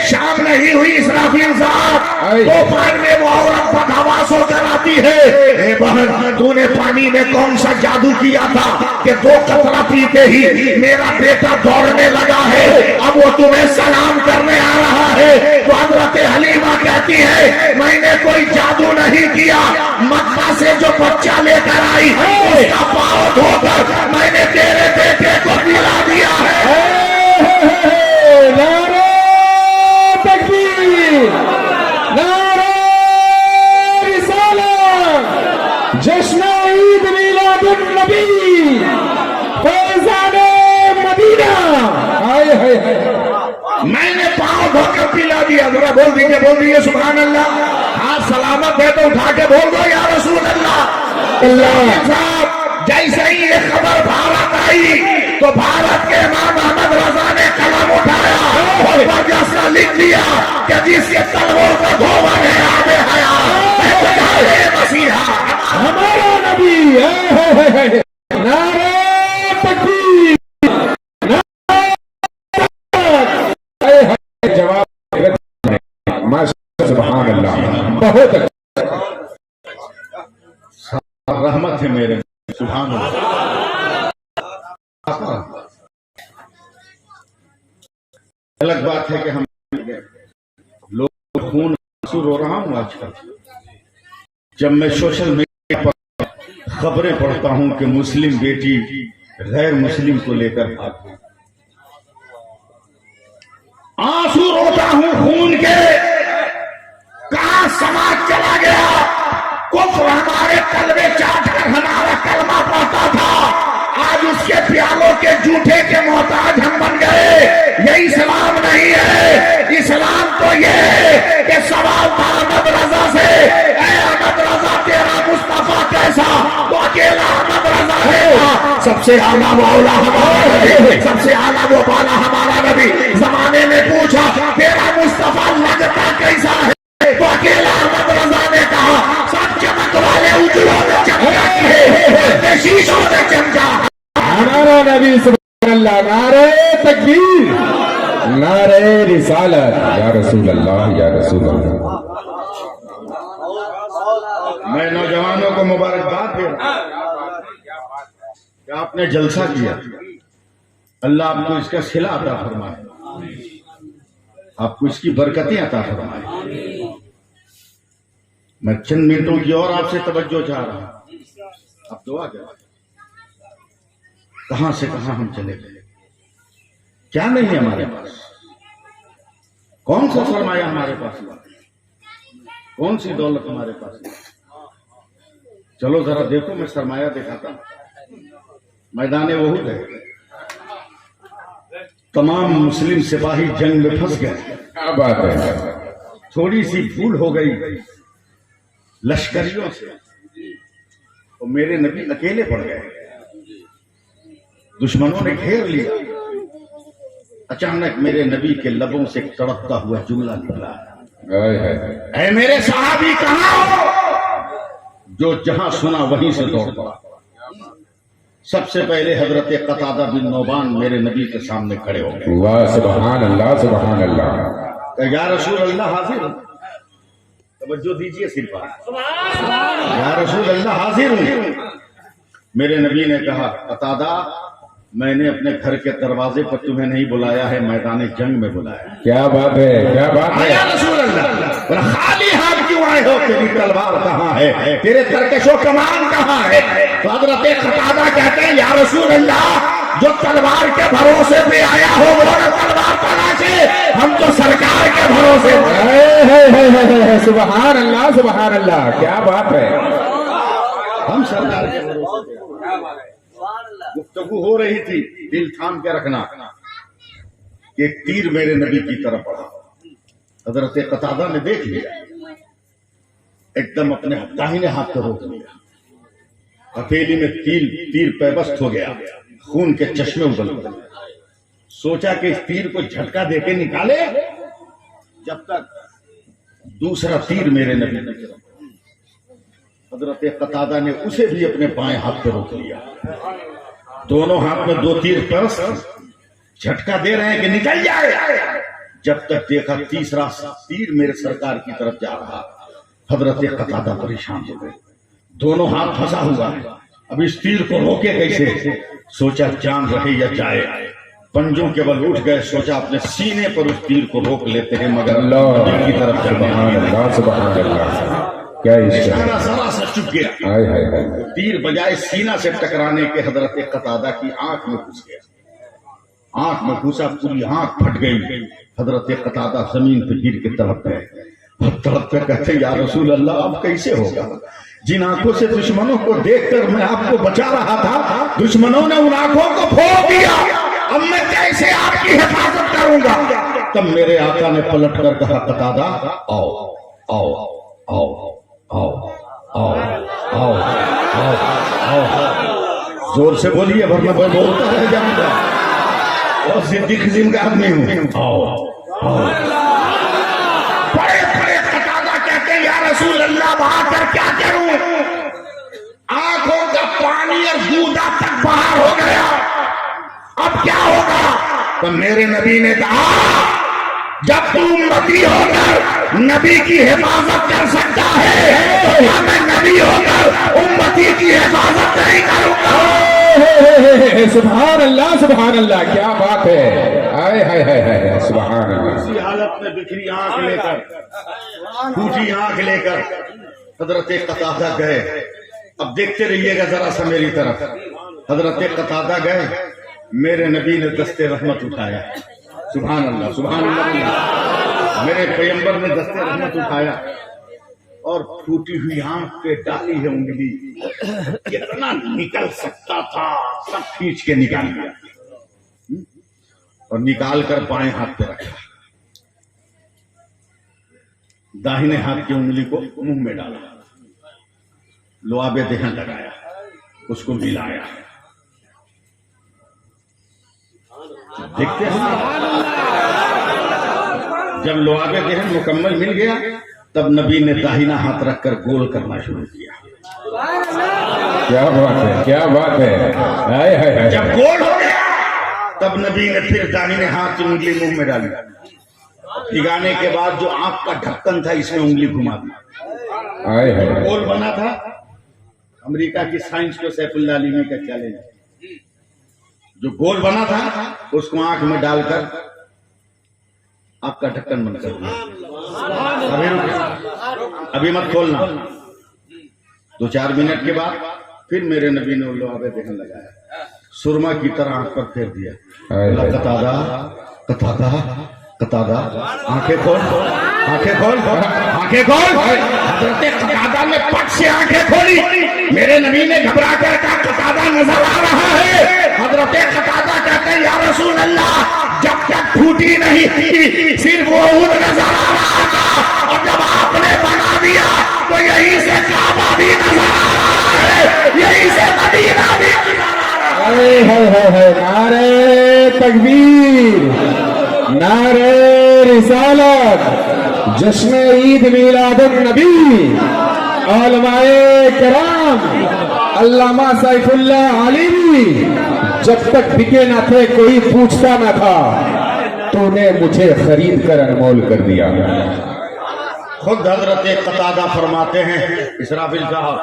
Speaker 2: शाम नहीं हुई इसराफील साहब, दोपहर में वो औरत बदहवास होकर आती है। ए बहन तूने पानी में कौन सा जादू किया था कि 2 कतरा पीते ही मेरा बेटा दौड़ने लगा है, अब वो तुम्हें सलाम करने आ रहा है। तो हजरत हलीमा कहती है मैंने कोई जादू नहीं किया, मक्का से जो बच्चा लेकर आई उसका पाँव धोकर मैंने तेरे बेटे को पिला दिया है।
Speaker 4: नारे तकबीर, नारे रिसालत, जश्न ईद मिलादुन नबी, फैज़ाने मदीना। हाय हाय
Speaker 2: मैंने पाँव धोकर पिला दिया। जरा बोल दीजिए सुभान अल्लाह। हाथ सलामत है तो उठा के बोल दो या रसूल अल्लाह। साहब जैसे ही ये खबर भारत आई तो भारत के इमाम अहमद रजा ने कलम उठाया और फैसला लिख दिया कि जिसके तलवों का धोवन है आबे हयात मसीहा
Speaker 4: हमारा नबी। नारे तकबीर, जवाब सुभान अल्लाह, बहुत
Speaker 2: रहमत है मेरे सुभान अल्लाह। अलग बात है कि हम लोग खून आंसू रो रहा हूं आजकल जब मैं सोशल मीडिया पर खबरें पढ़ता हूं कि मुस्लिम बेटी गैर मुस्लिम को लेकर भाग गई। आंसू रोता हूं खून के, कहां समाज चला गया। कुफ्र हमारे कलबे चाट कर हमारा कलमा पढ़ता था, आज उसके प्यालों के जूठे के मोहताज हम बन गए। ये इस्लाम नहीं है। इस्लाम तो ये है कि सवाल था अहमद रजा से, अहमद रजा तेरा मुस्तफा कैसा, वो अकेला अहमद रजा है। सबसे आला मौला हमारा नबी, सबसे आला वो बाला हमारा नबी। जमाने में पूछा तेरा मुस्तफा लगता कैसा है, तो अकेला अहमद रजा ने कहा सब चमक वाले उजलों में चमका, शीशों में चमका।
Speaker 4: हमारा नबी सुभान अल्लाह। नारे तकबीर, नारे रिसालत, या रसूल अल्लाह, या रसूल अल्लाह।
Speaker 2: मैं नौजवानों को मुबारकबाद दे रहा हूं कि आपने जलसा किया। अल्लाह आपको इसका सिला अता फरमाए, आपको इसकी बरकतें अता फरमाए। मैं चंद मिनटों की और आपसे तवज्जो चाह रहा हूं, आप दुआ करें। कहां से कहां हम चले गए, क्या नहीं है हमारे पास, कौन सा सरमाया हमारे पास, कौन सी दौलत हमारे पास। चलो जरा देखो, मैं सरमाया दिखाता हूं। मैदाने वहूद है, तमाम मुस्लिम सिपाही जंग में फंस गए।
Speaker 4: क्या बात है।
Speaker 2: थोड़ी सी भूल हो गई लश्करियों से, तो मेरे नबी अकेले पड़ गए। दुश्मनों ने घेर लिया। अचानक मेरे नबी के लबों से तड़पता हुआ जुमला निकला,
Speaker 4: हाय हाय।
Speaker 2: ऐ मेरे सहाबी कहाँ हो? जो जहां सुना वहीं से दौड़ पड़ा। सबसे पहले हजरत कतादा बिन नौबान मेरे नबी के सामने खड़े हो गए।
Speaker 4: वाह सुभान अल्लाह सुभान अल्लाह।
Speaker 2: कहा, या रसूल अल्लाह हाजिर हूं। तवज्जो दीजिए सिर पर। या रसूल अल्लाह हाजिर हूं। मेरे नबी ने कहा, कतादा मैंने अपने घर के दरवाजे पर तुम्हें नहीं बुलाया है, मैदान जंग में बुलाया है।
Speaker 4: क्या बात है क्या बात है।
Speaker 2: या रसूल अल्लाह, बोला, खाली हाथ क्यों आए हो? तेरी तलवार कहाँ है? तेरे तरकशो कमान कहाँ है? तो हजरत कतादा कहते हैं, या रसूल अल्लाह, जो तलवार के भरोसे पे आया हो वो न तलवार तलाशे, हम तो सरकार के भरोसे पे।
Speaker 4: सुभान अल्लाह सुभान अल्लाह। क्या बात है।
Speaker 2: हम सरकार के भरोसे पे। गुफ्तगू हो रही थी, दिल थाम के रखना। एक तीर मेरे नबी की तरफ बढ़ा। हजरत कतादा ने देख लिया, एकदम अपने दाहिने हाथ को रोक लिया। हथेली में तीर पैबस्त हो गया, खून के चश्मे उबल पड़े। सोचा कि इस तीर को झटका देके निकाले, जब तक दूसरा तीर मेरे नबी ने गिरा। हजरत कतादा ने उसे भी अपने बाएं हाथ पे रोक लिया। दोनों हाथ में 2 तीर पैबस्त, झटका दे रहे हैं कि निकल जाए। जब तक देखा तीसरा तीर मेरे सरकार की तरफ जा रहा। हजरत कतादा परेशान हो गए, दोनों हाथ फंसा हुआ है, अब इस तीर को रोके कैसे? सोचा जान रहे या जाए। पंजों के बल उठ गए, सोचा अपने सीने पर उस तीर को रोक लेते हैं, मगर अल्लाह की तरफ
Speaker 4: सुभान अल्लाह सुभान अल्लाह। क्या इशारा
Speaker 2: सारा सा चुप गया।
Speaker 4: हाय हाय हाय।
Speaker 2: तीर बजाय सीना से टकराने के हजरत कतादा की आंख में घुस गया। आंख में घुसा, पूरी आंख फट गई। हजरत कतादा जमीन पर गिर के तड़प गए। तड़प कर कहते, या रसूल अल्लाह, अब कैसे होगा? जिन आंखों से दुश्मनों को देखकर मैं आपको बचा रहा था, दुश्मनों ने उन आंखों को फोड़ दिया। अब मैं कैसे आपकी हिफाजत करूंगा? तब मेरे आका ने पलट कर कहा, कतादा आओ आओ आओ आओ आओ आओ आओ आओ। जोर से बोलिए वरना मैं बोलता रह जाऊंगा, और जिद्दी किस्म का आदमी हूं। आओ आओ। बड़े बड़े कतादा कहते हैं, या रसूल अल्लाह, वहां कर क्या करूं? आंखों का पानी और गूदा तक बाहर हो गया, अब क्या होगा? तो मेरे नबी ने कहा, जब तू उम्मती होकर नबी की हिफाजत कर सकता है, तो क्या मैं नबी होकर उम्मती की हिफाजत नहीं करूंगा?
Speaker 4: सुभान अल्लाह सुभान अल्लाह। क्या बात है। हाय हाय हाय हाय सुभान अल्लाह।
Speaker 2: इसी हालत में बिखरी आंख लेकर, टूटी आंख लेकर हजरत कतादा गए। अब देखते रहिएगा जरा सा मेरी तरफ। हजरत कतादा गए, मेरे नबी ने दस्ते रहमत उठाया। सुभान अल्लाह सुभान अल्लाह। मेरे पैगंबर ने दस्ते रहमत उठाया और फूटी हुई आंख पे डाली है उंगली। कितना निकल सकता था सब खींच के निकाल दिया, और निकाल कर बाएं हाथ पे रखा। दाहिने हाथ की उंगली को मुंह में डाला, लुआबे देहन लगाया, उसको मिलाया। देखते हैं, जब लुआबे देहन मुकम्मल मिल गया, तब नबी ने दाहिना हाथ रखकर गोल करना शुरू किया।
Speaker 4: क्या बात है क्या बात है। हाय हाय हाय।
Speaker 2: जब गोल हो गया, तब नबी ने फिर दाहिने हाथ की उंगली मुंह में डाली। भिगाने के बाद जो आंख का ढक्कन था, इसमें उंगली घुमा दी।
Speaker 4: हाय हाय।
Speaker 2: गोल बना था। अमेरिका की साइंस को सैफुल्लाह अलीमी का चैलेंज, जो गोल बना था उसको आंख में डालकर आपका ढक्कन बंद कर दिया। अभी मत खोलना। 2-4 मिनट के बाद फिर मेरे नबी ने लुआबे देहन लगाया, सुरमा की तरह आंख पर फेर दिया। कतादा कतादा कतादा, आंखें खोल आंखें खोल आंखें खोल। हजरत कतादा ने पट से आंखें खोली। मेरे नबी ने घबरा कर कहा, कतादा नजर आ रहा है। हजरत कतादा कहते हैं, या रसूल अल्लाह, जब तक फूटी नहीं थी सिर्फ वो ऊँट नजर आ रहा था, और जब आपने बना दिया तो यहीं से काबा भी नजर आ रहा है, यहीं से मदीना भी नजर आ रहा है।
Speaker 4: हाय हाय हाय हाय। नारे तकबीर, नारे रिसालत, जश्न ईद मिलादुन नबी उलमाए कराम अल्लामा सैफुल्लाह आलिमी जब तक बिके ना थे कोई पूछता ना था, तूने मुझे खरीद कर अनमोल कर दिया।
Speaker 2: खुद हजरत कतादा फरमाते हैं इसराफिल साहब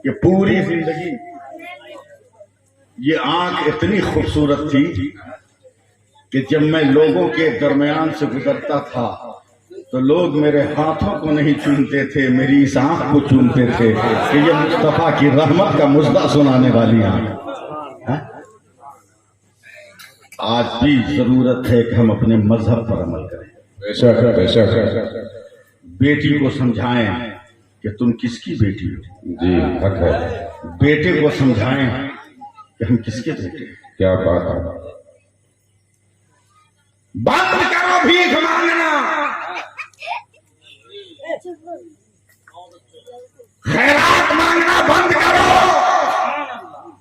Speaker 2: कि पूरी जिंदगी ये आंख इतनी खूबसूरत थी कि जब मैं लोगों के दरमियान से गुजरता था तो लोग मेरे हाथों को नहीं चूमते थे, मेरी इस आंख को चूमते थे कि ये मुस्तफा की रहमत का मुजदा सुनाने वाली आंख है। आज भी जरूरत है कि हम अपने मजहब पर अमल करें।
Speaker 4: बेशक बेशक।
Speaker 2: बेटी को समझाएं कि तुम किसकी बेटी हो।
Speaker 4: जी हक है।
Speaker 2: बेटे को समझाएं कि हम किसके बेटे हैं।
Speaker 4: क्या बात है।
Speaker 2: बंद करो भीख मांगना, खैरात मांगना बंद करो।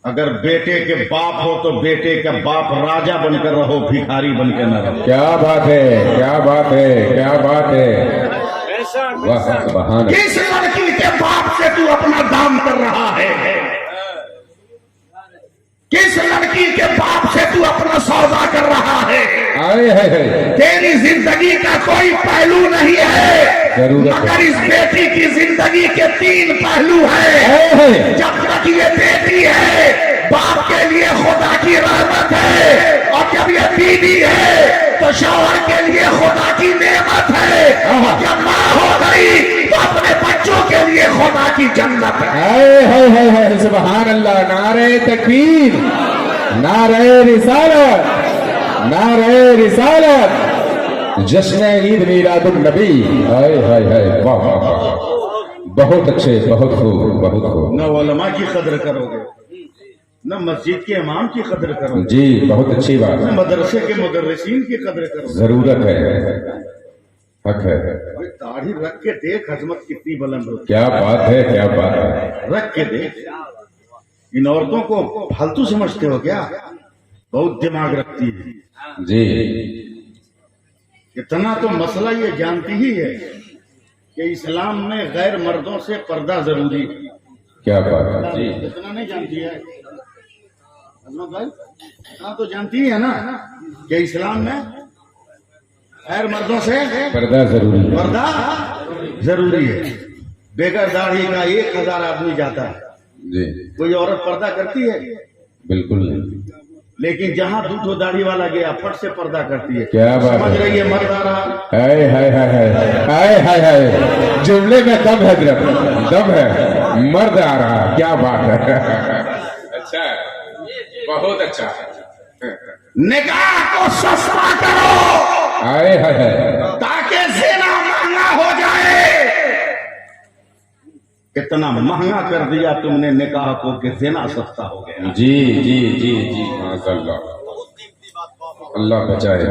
Speaker 2: अगर बेटे के बाप हो तो बेटे का बाप राजा बनकर रहो, भिखारी बनकर न रहो।
Speaker 4: क्या बात है, क्या बात है, क्या बात है। वाह सुभान अल्लाह।
Speaker 2: किस लड़की के बाप से तू अपना दाम कर रहा है? किस लड़की के बाप से तू अपना सौदा कर रहा है?
Speaker 4: आए है।
Speaker 2: तेरी जिंदगी का कोई पहलू नहीं है, मगर इस बेटी की जिंदगी के 3 पहलू है। जब तक ये बेटी है बाप के लिए खुदा की रहमत है, और जब ये बीवी है तो शौहर के लिए खुदा की नेमत है, और जब माँ हो गई तो अपने बच्चों के लिए खुदा की जन्नत है।
Speaker 4: सुभान अल्लाह। नारे तकबीर, नारे रिसालत, नारे रिसालत, जश्न ईद मिलादुन नबी। हाय हाय हाय, वाह वाह वाह। बहुत अच्छे, बहुत खूब, बहुत खूब।
Speaker 2: न उलमा की कदर करोगे, न मस्जिद के इमाम की कदर करोगे।
Speaker 4: जी बहुत अच्छी बात
Speaker 2: न
Speaker 4: है।
Speaker 2: मदरसे के मुदर्रिसीन की कदर करोगे।
Speaker 4: जरूरत है, हक है।
Speaker 2: भाई दाढ़ी रख के देख अजमत कितनी बुलंद होती
Speaker 4: क्या बात है, क्या बात है।
Speaker 2: है। रख के देख। इन औरतों को फालतू समझते हो क्या? बहुत दिमाग रखती है।
Speaker 4: जी
Speaker 2: इतना तो मसला ये जानती ही है कि इस्लाम में गैर मर्दों से पर्दा जरूरी है।
Speaker 4: क्या बात है। जी
Speaker 2: इतना नहीं जानती है अजमत भाई? इतना तो जानती है ना कि इस्लाम में गैर मर्दों से
Speaker 4: पर्दा जरूरी है।
Speaker 2: पर्दा जरूरी है। बेगर दाढ़ी का 1000 आदमी जाता है,
Speaker 4: जी
Speaker 2: कोई औरत पर्दा करती है?
Speaker 4: बिल्कुल नहीं।
Speaker 2: लेकिन जहां 2 दाढ़ी वाला गया फट से पर्दा करती है।
Speaker 4: क्या बात
Speaker 2: समझ
Speaker 4: है।
Speaker 2: रही है मर्द आ रहा?
Speaker 4: हाय हाय हाय हाय हाय हाय हाय। जुमले में दम है, दम है। मर्द आ रहा, क्या बात है। अच्छा, बहुत अच्छा।
Speaker 2: निकाह को सस्ता करो
Speaker 4: हाय हाय हाय।
Speaker 2: ताकि ज़िना महंगा हो जाए। इतना महंगा कर दिया तुमने निकाह को कि ज़िना सस्ता हो गया।
Speaker 4: जी जी जी जी माशाअल्लाह, अल्लाह बचाए।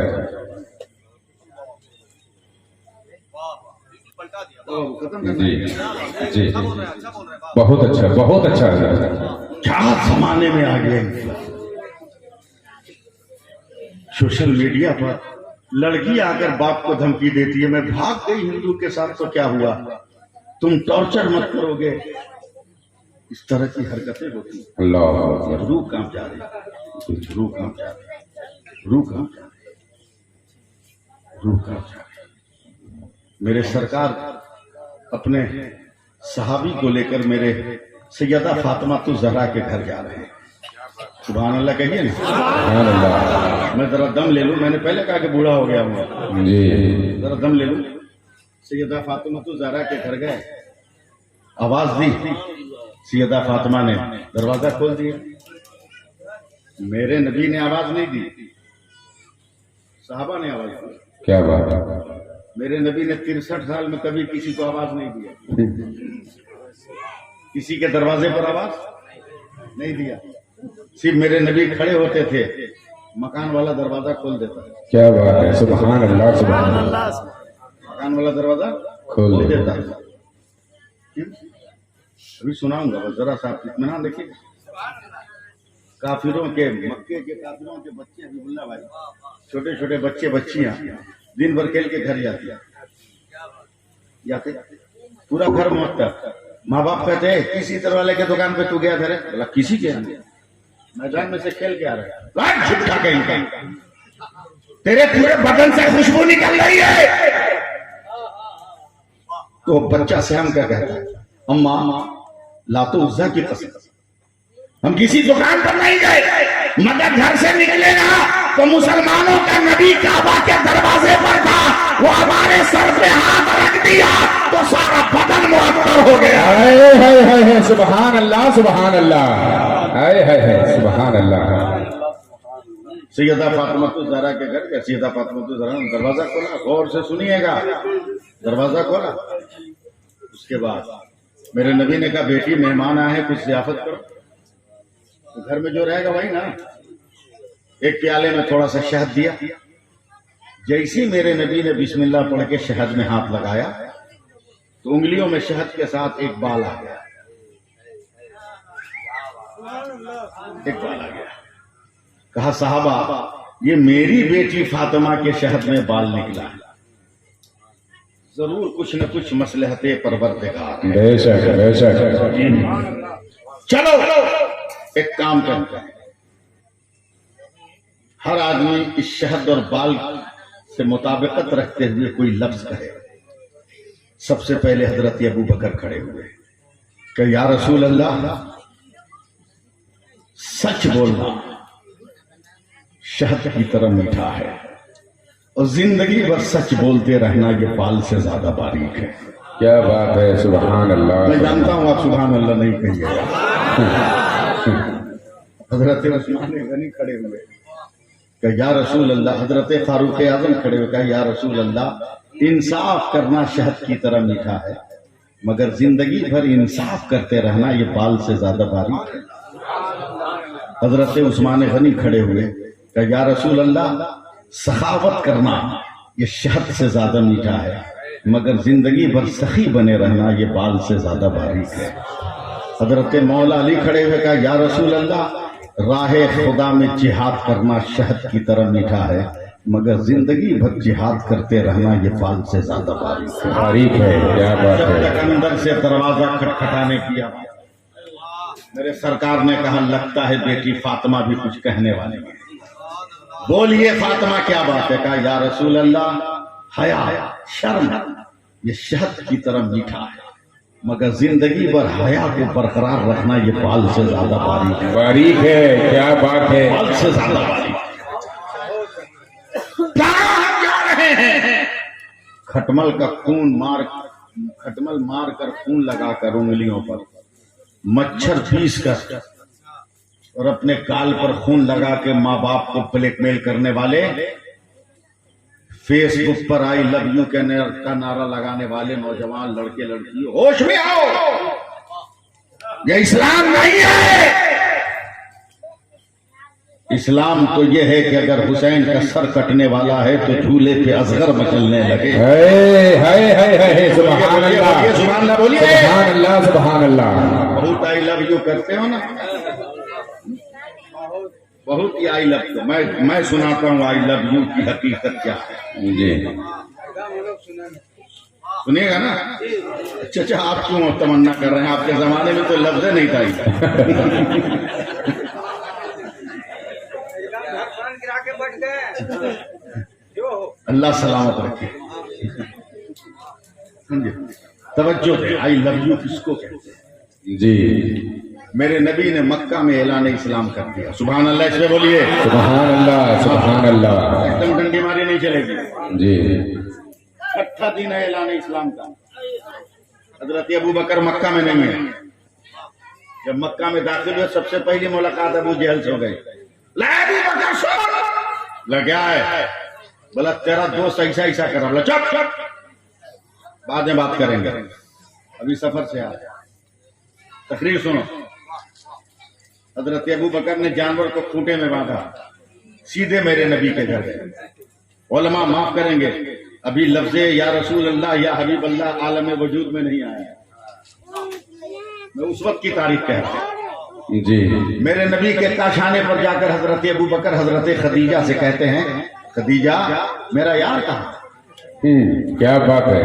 Speaker 4: जी जी बहुत अच्छा, बहुत अच्छा।
Speaker 2: क्या जमाने में आ गए। सोशल मीडिया पर लड़की आकर बाप को धमकी देती है, मैं भाग गई हिंदू के साथ तो क्या हुआ, तुम टॉर्चर मत करोगे। इस तरह की हरकतें होती हैं।
Speaker 4: अल्लाह
Speaker 2: रूह कांप जा रही, रूह कांप जा रही, रूह कांप जा रही, रूह कांप जा रही। मेरे सरकार अपने सहाबी को लेकर मेरे सैयदा फातिमा तो जहरा के घर जा रहे हैं। सुभान अल्लाह कहिए ना।
Speaker 4: सुभान अल्लाह।
Speaker 2: मैं जरा दम ले लूं, मैंने पहले कहा कि बूढ़ा हो गया हूं,
Speaker 4: जी
Speaker 2: जरा दम ले लूं। सैयदा फातिमा तो जहरा के घर गए, आवाज दी, सैयदा फातिमा ने दरवाजा खोल दिया। मेरे नबी ने आवाज नहीं दी, साहबा ने आवाज दी।
Speaker 4: क्या बात है।
Speaker 2: मेरे नबी ने 63 साल में कभी किसी को आवाज नहीं दिया, किसी के दरवाजे पर आवाज नहीं दिया। सिर्फ मेरे नबी खड़े होते थे, मकान वाला दरवाजा खोल देता।
Speaker 4: क्या बात है। सुभान अल्लाह, सुभान अल्लाह।
Speaker 2: मकान वाला दरवाजा
Speaker 4: खोल
Speaker 2: देता। क्यों? अभी सुनाऊंगा, बस जरा सा इत्मीनान देखिए। काफिरों के, मक्के के काफिरों के बच्चे, हबीबुल्लाह भाई, छोटे छोटे बच्चे बच्चियां दिन भर खेल के घर जाती है। जाते पूरा घर मुअत्तर। माँ बाप कहते हैं किसी तरह वाले के दुकान पे तू गया था रे? बोला किसी के यहाँ? मैदान में से खेल के आ रहा है। झुटका कहीं का, तेरे पूरे बदन से खुशबू निकल रही है। तो बच्चा श्याम क्या कहता है, अम्मा लातो उज्जा की कसम, हम किसी दुकान पर नहीं गए, मगर घर से निकले ना तो मुसलमानों का नबी काबा के दरवाजे पर था, वो हमारे सर पे हाथ रख दिया तो सारा बदन मुअत्तर हो गया।
Speaker 4: हाय हाय हाय हाय, सुभान अल्लाह सुभान अल्लाह, हाय हाय हाय सुभान अल्लाह।
Speaker 2: सैयदा फातिमा ज़हरा के घर का सैयदा फातिमा ज़हरा ने दरवाजा खोला, गौर से सुनिएगा, दरवाजा खोला। उसके बाद मेरे नबी ने कहा बेटी मेहमान आए हैं, कुछ ज़ियाफत करो। तो घर में जो रहेगा वही ना। एक प्याले में थोड़ा सा शहद दिया, जैसी मेरे नबी ने बिस्मिल्लाह पढ़ के शहद में हाथ लगाया तो उंगलियों में शहद के साथ एक बाल आ गया, एक बाल आ गया। कहा साहबा ये मेरी बेटी फातिमा के शहद में बाल निकला है, जरूर कुछ न कुछ मसलहते परवरदिगार है।
Speaker 4: बेशक बेशक।
Speaker 2: चलो एक काम करते हैं, हर आदमी इस शहद और बाल से मुताबिकत रखते हुए कोई लफ्ज कहे। सबसे पहले हजरत अबू बकर खड़े हुए कि या रसूल अल्लाह सच बोलना शहद की तरह मीठा है और जिंदगी भर सच बोलते रहना ये बाल से ज्यादा बारीक है।
Speaker 4: क्या बात है, सुभान अल्लाह।
Speaker 2: मैं जानता हूं आप सुभान अल्लाह नहीं कहिएगा। हजरत उस्मान गनी खड़े हुए कि या रसूल अल्लाह, हजरत फारूक आजम खड़े हुए कहा या रसूल अल्लाह इंसाफ करना शहद की तरह मीठा है मगर जिंदगी भर इंसाफ करते रहना ये बाल से ज्यादा बारीक है। हजरत उस्मान गनी खड़े हुए कि या रसूल अल्लाह सखावत करना ये शहद से ज्यादा मीठा है मगर जिंदगी भर सखी बने रहना ये बाल से ज्यादा बारीक है। हजरत मौला अली खड़े हुए कहा या रसूल अल्लाह राहे खुदा में जिहाद करना शहद की तरह मीठा है मगर जिंदगी भर जिहाद करते रहना ये बाल से ज्यादा बारीक है।
Speaker 4: बारीक है, क्या बात
Speaker 2: जब तक
Speaker 4: है।
Speaker 2: अंदर से दरवाजा खटखटाने की आवाज, मेरे सरकार ने कहा लगता है बेटी फातिमा भी कुछ कहने वाली है, बोलिए फातिमा क्या बात है? कहा या रसूल अल्लाह हया शर्म ये शहद की तरह मीठा है मगर जिंदगी भर हया को बरकरार रखना ये बाल से ज्यादा बारीक है।
Speaker 4: बारीक है, क्या बात है।
Speaker 2: बाल से ज्यादा बारीक। कहां हम जा रहे हैं? खटमल का खून खटमल मार कर खून लगाकर उंगलियों पर मच्छर पीस कर और अपने गाल पर खून लगा के माँ बाप को ब्लैकमेल करने वाले, फेसबुक पर आई लव यू का नारा लगाने वाले नौजवान लड़के लड़की होश में आओ, ये इस्लाम नहीं है। इस्लाम तो ये है कि अगर हुसैन का सर कटने वाला है तो झूले पे असगर मचलने लगे।
Speaker 4: हाय हाय हाय हाय, सुभान अल्लाह
Speaker 2: सुभान अल्लाह बोलिए,
Speaker 4: सुभान अल्लाह सुभान अल्लाह।
Speaker 2: बहुत आई लव यू करते हो ना, बहुत ही आई लव यू। मैं सुनाता हूँ आई लव यू की हकीकत क्या है
Speaker 4: जी।
Speaker 2: सुनिएगा ना। अच्छा आप क्यों तमन्ना कर रहे हैं? आपके जमाने में तो लफ्ज नहीं था। अल्लाह सलामत रखे। समझे? तवज्जो दे, आई लव यू किसको कहते हैं?
Speaker 4: जी
Speaker 2: मेरे नबी ने मक्का में ऐलान इस्लाम कर दिया। सुभान अल्लाह, इसमें बोलिए
Speaker 4: सुभान अल्लाह सुभान अल्लाह।
Speaker 2: एकदम डंडी मारी नहीं चलेगी
Speaker 4: जी।
Speaker 2: छठा दिन है ऐलान इस्लाम का। हजरत अबू बकर मक्का में नहीं है। जब मक्का में दाखिल हुए सबसे पहली मुलाकात अबू जहल से हो गई। क्या है? बोला तेरा दोस्त ऐसा ऐसा करा। बोला चुप चुप, बाद में बात करेंगे, अभी सफर से आ। तकरीर सुनो। हजरत अबू बकर ने जानवर को खूंटे में बांधा, सीधे मेरे नबी के घर गए। उलमा माफ करेंगे, अभी लफ्ज़े या रसूल अल्लाह या हबीब अल्लाह आलम वजूद में नहीं आया। मैं उस वक्त की तारीफ कह रहा हूं।
Speaker 4: जी
Speaker 2: मेरे नबी के ताशाने पर जाकर हजरत अबू बकर हजरत खदीजा से कहते हैं, खदीजा मेरा यार कहाँ?
Speaker 4: क्या बात है।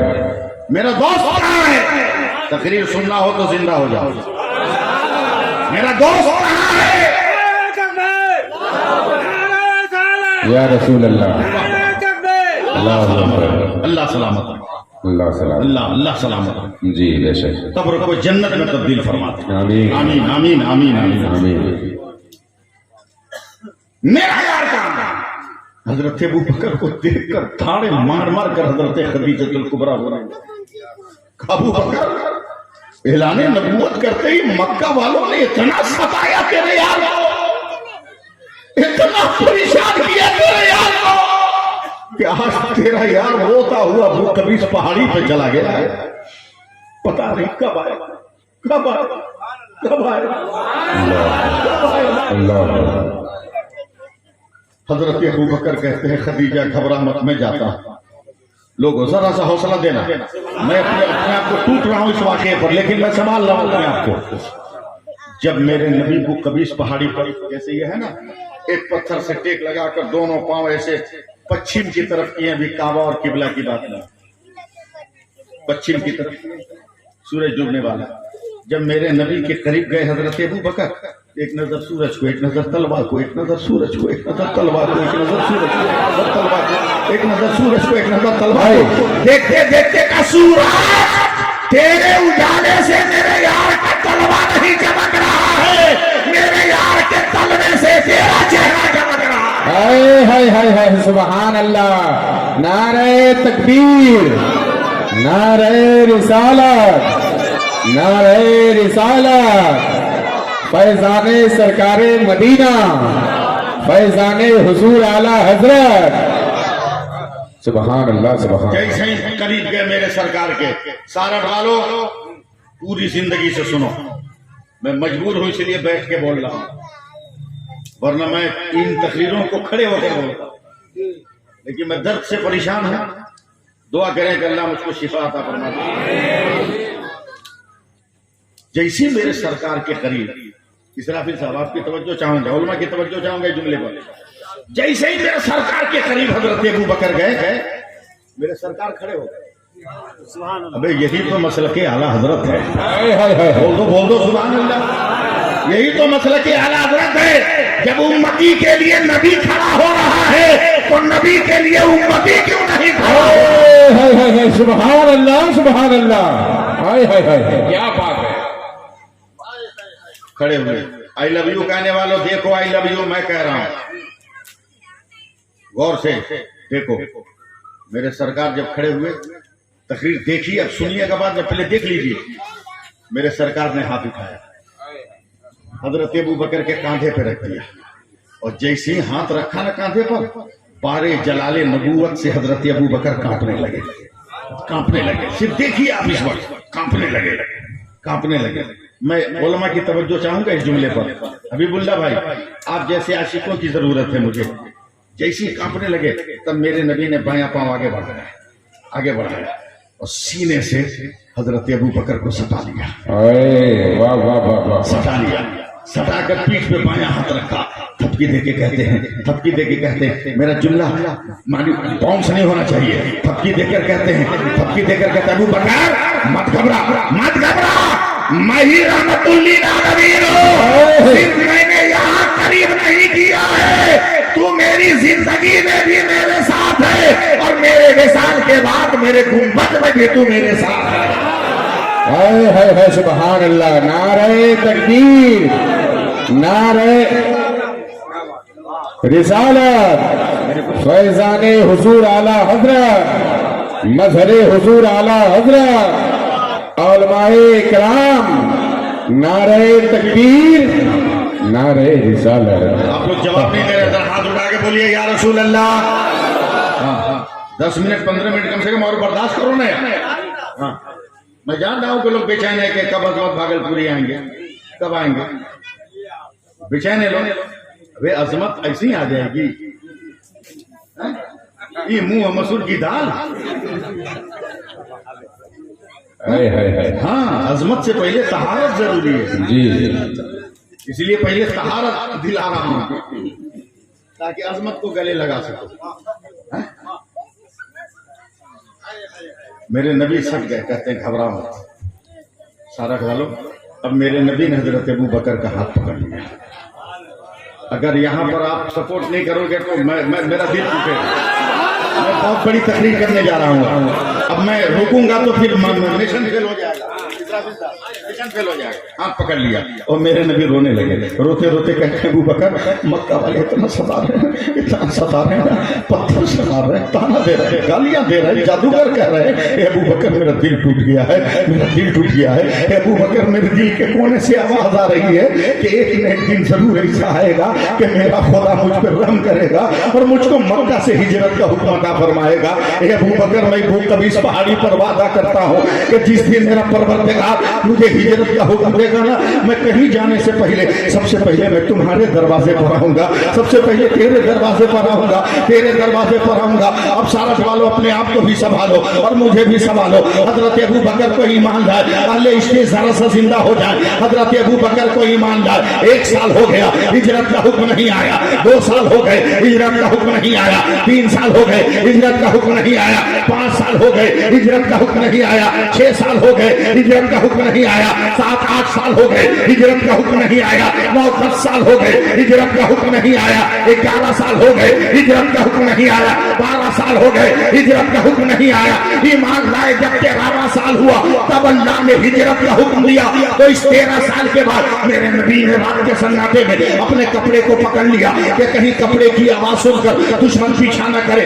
Speaker 2: मेरा दोस्त कहाँ है? तकरीर सुनना हो तो जिंदा हो जाओ। मेरा दोस्त कहाँ है?
Speaker 4: या रसूल अल्लाह, अल्लाह
Speaker 2: अल्लाह सलामत,
Speaker 4: अल्लाह सलाम,
Speaker 2: अल्लाह अल्लाह सलामत,
Speaker 4: जी बेशक,
Speaker 2: कब्र को जन्नत में तब्दील फरमाते।
Speaker 4: आमीन
Speaker 2: आमीन आमीन आमीन आमीन।
Speaker 4: आमीन।
Speaker 2: मेरा यार कहाँ है? हजरत अबू बकर को देखकर धाड़े मार मार कर हजरत खदीजतुल कुबरा हो रहे। अबू बकर ऐलाने नबूवत करते ही मक्का वालों ने इतना सताया तेरे यार को, इतना परेशान किया तेरे यार को कि आज तेरा यार रोता हुआ वो कभी इस पहाड़ी पे चला गया है। पता नहीं कब आएगा, कब आएगा, कब आएगा, कब आएगा।
Speaker 4: अल्लाह
Speaker 2: हजरत अबू बकर कहते हैं खदीजा घबरा मत, मैं जाता हूं। लोगों जरा सा हौसला देना, मैं अपने आप को टूट रहा हूं इस वाकये पर, लेकिन मैं संभाल रहा हूं अपने आप को। जब मेरे नबी को कभी इस पहाड़ी पर, जैसे ये है ना, एक पत्थर से टेक लगाकर दोनों पांव ऐसे पश्चिम की तरफ किए, अभी काबा और किबला की बात नहीं, पश्चिम की तरफ सूरज डूबने वाला। जब मेरे नबी के करीब गए हजरत अबू बकर, एक नजर सूरज को, एक नजर तलवार को, एक नजर सूरज को, एक नजर तलवार को, एक नजर सूरज को, एक नजर तलवार को, एक नजर सूरज को, एक नजर तलवार को। देखते देखते का सूरज तेरे उजाले से मेरे यार का तलवा नहीं चमक रहा है, मेरे यार के तलवे से तेरा चेहरा चमक रहा है।
Speaker 4: हाय हाय हाय हाय, सुभान अल्लाह, नारे तकबीर, नारे रिसालत, नारे रिसालत, फैजाने सरकारे मदीना, फैजाने हुजूर आला हजरत, सुभान अल्लाह, सुभान।
Speaker 2: जैसे ही करीब गए मेरे सरकार के, सारा वालों पूरी जिंदगी से सुनो, मैं मजबूर हूं इसलिए बैठ के बोल रहा हूं, वरना मैं इन तकरीरों को खड़े होकर बोलता, लेकिन मैं दर्द से परेशान हूं। दुआ करें कि अल्लाह मुझको शिफा अता फरमा दे। जैसे मेरे सरकार के करीब, इसराफिल साहब आपकी तवज्जो चाहूंगा, उलमा की तवज्जो चाहूंगा जुमले पर। जैसे ही मेरे सरकार के करीब हजरत अबू बकर गए, मेरे सरकार खड़े हो गए। अबे यही तो मसलक आला हजरत है। बोल दो सुभान अल्लाह। यही तो मसलक आला हजरत है। जब उम्मती के लिए नबी खड़ा हो रहा है तो नबी के लिए उम्मती क्यों नहीं खड़ा?
Speaker 4: सुभान अल्लाह, सुभान अल्लाह, हाय हाय हाय, क्या बात है।
Speaker 2: खड़े हुए, आई लव यू कहने वालों देखो, आई लव यू मैं कह रहा हूं, गौर से देखो। मेरे सरकार जब खड़े हुए, तकरीर देखिए, अब सुनिएगा बाद में, पहले देख लीजिए। मेरे सरकार ने हाथ उठाया, हजरत अबू बकर के कांधे पे रख दिया, और जैसे ही हाथ रखा ना कांधे पर, बारे जलाले नबूवत से हजरत अबू बकर कांपने लगे, कांपने लगे। सिर्फ देखिए आप इस वक्त, कांपने लगे, कांपने लगे। मैं उलमा की तवज्जो चाहूंगा इस जुमले पर। हबीबुल्लाह भाई, आप जैसे आशिकों की जरूरत है मुझे। जैसे ही कांपने लगे, तब मेरे नबी ने बायां पांव आगे बढ़ाया, आगे बढ़ाया, और सीने से हजरत अबू बकर को सटा लिया।
Speaker 4: वाह वाह वाह वाह,
Speaker 2: सटा लिया, सटाकर पीठ पे बायां हाथ रखा, थपकी देके कहते हैं, थपकी देके कहते हैं, मेरा जुमला मानी बाउंस नहीं होना चाहिए, थपकी देकर कहते हैं, थपकी देकर कहते हैं, अबू बकर मत घबरा, मत घबरा, मैं ही रहमतुल्लिल आलमीन हूं। सिर्फ मैंने यहाँ करीब नहीं किया है, तू मेरी जिंदगी में भी मेरे साथ है, और मेरे विशाल के बाद मेरे गुम्बद में भी तू मेरे साथ है।
Speaker 4: हाय हाय हाय, सुभान अल्लाह, नारे तकबीर, नारे रिसालत, फैजाने हुजूर आला हजरत, मजहरे हुजूर आला हजरत, उलमाए किराम, नारे तकबीर, नारे रिसालत।
Speaker 2: आप लोग जवाब नहीं दे रहे, जरा हाथ उठा के बोलिए या रसूल अल्लाह। हाँ, 10 मिनट 15 मिनट कम से कम और बर्दाश्त करो ना। हाँ, मैं जान रहा हूं कि लोग बेचैन है कि कब अजमत भागलपुरी आएंगे, कब आएंगे, बेचैन है लोग। वे अजमत ऐसी ही आ जाएगी, ये मुंह मसूर की दाल। हाँ, अजमत से पहले तहारत जरूरी है
Speaker 4: जी,
Speaker 2: इसलिए पहले तहारत दिला रहा हूं ताकि अजमत को गले लगा सको। मेरे नबी सट गए, कहते हैं घबराओ मत, सारा खा लो। अब मेरे नबी ने हजरत अबू बकर का हाथ पकड़ लिया। अगर यहाँ पर आप सपोर्ट नहीं करोगे तो मेरा दिल टूटेगा। मैं बहुत बड़ी तकरीर करने जा रहा हूँ। अब मैं रुकूंगा तो फिर मिशन फेल हो जाएगा, मिशन फेल हो जाएगा। हाथ पकड़ लिया और मेरे नबी रोने लगे। रोते रोते कहते हैं अबू बकर, मक्का वाले इतना सता रहे हैं, इतना सता रहे हैं, पत्थर सता रहे हैं, ताना दे रहे हैं, गालियां दे रहे हैं, जादूगर कह रहे हैं। अबू बकर मेरा दिल टूट गया है, मेरा दिल टूट गया है। अबू बकर मेरे दिल के कोने से आवाज आ रही है कि एक न एक दिन जरूर ऐसा आएगा कि मेरा खुदा मुझ पर रहम करेगा और मुझको मक्का से हिजरत का हुक्म अता फरमाएगा। अबू बकर, मैं वो कभी इस पहाड़ी पर वादा करता हूँ कि जिस दिन मेरा परवरदिगार मुझे हिजरत का हुक्म देगा ना, मैं कहीं जाने से पहले सबसे पहले मैं तुम्हारे दरवाजे पर आऊंगा, सबसे पहले तेरे दरवाजे पर आऊंगा, तेरे दरवाजे पर आऊंगा। अब सारा सवालो, अपने आप को भी संभालो और मुझे भी संभालो। हजरत अबू बकर को ईमान लाए, अल्लाह इसके जरा सा जिंदा हो जाए। हजरत अबू बकर को ईमान लाए। 1 साल हो गया, हिजरत का हुक्म नहीं आया। 2 साल हो गए, हिजरत का हुक्म नहीं आया। 3 साल हो गए, हिजरत का हुक्म नहीं आया। 5 साल हो गए, हिजरत का हुक्म नहीं आया। 6 साल हो गए, हिजरत का हुक्म नहीं आया। 7-8 साल हो गए, हिजरत का हुक्म नहीं आया। 9-10 साल हो गए, हिजरत का हुक्म नहीं आया। 11 साल हो गए, हिजरत का हुक्म नहीं आया। 12 साल हो गए, हिजरत का हुक्म नहीं आया। ईमान लाए जब 13वां साल हुआ तब अल्लाह ने हिजरत का हुक्म दिया। तो इस 13 साल के बाद मेरे नबी ने रात के सन्नाटे में अपने कपड़े को पकड़ लिया कि कहीं कपड़े की आवाज सुनकर दुश्मन पीछा न करे।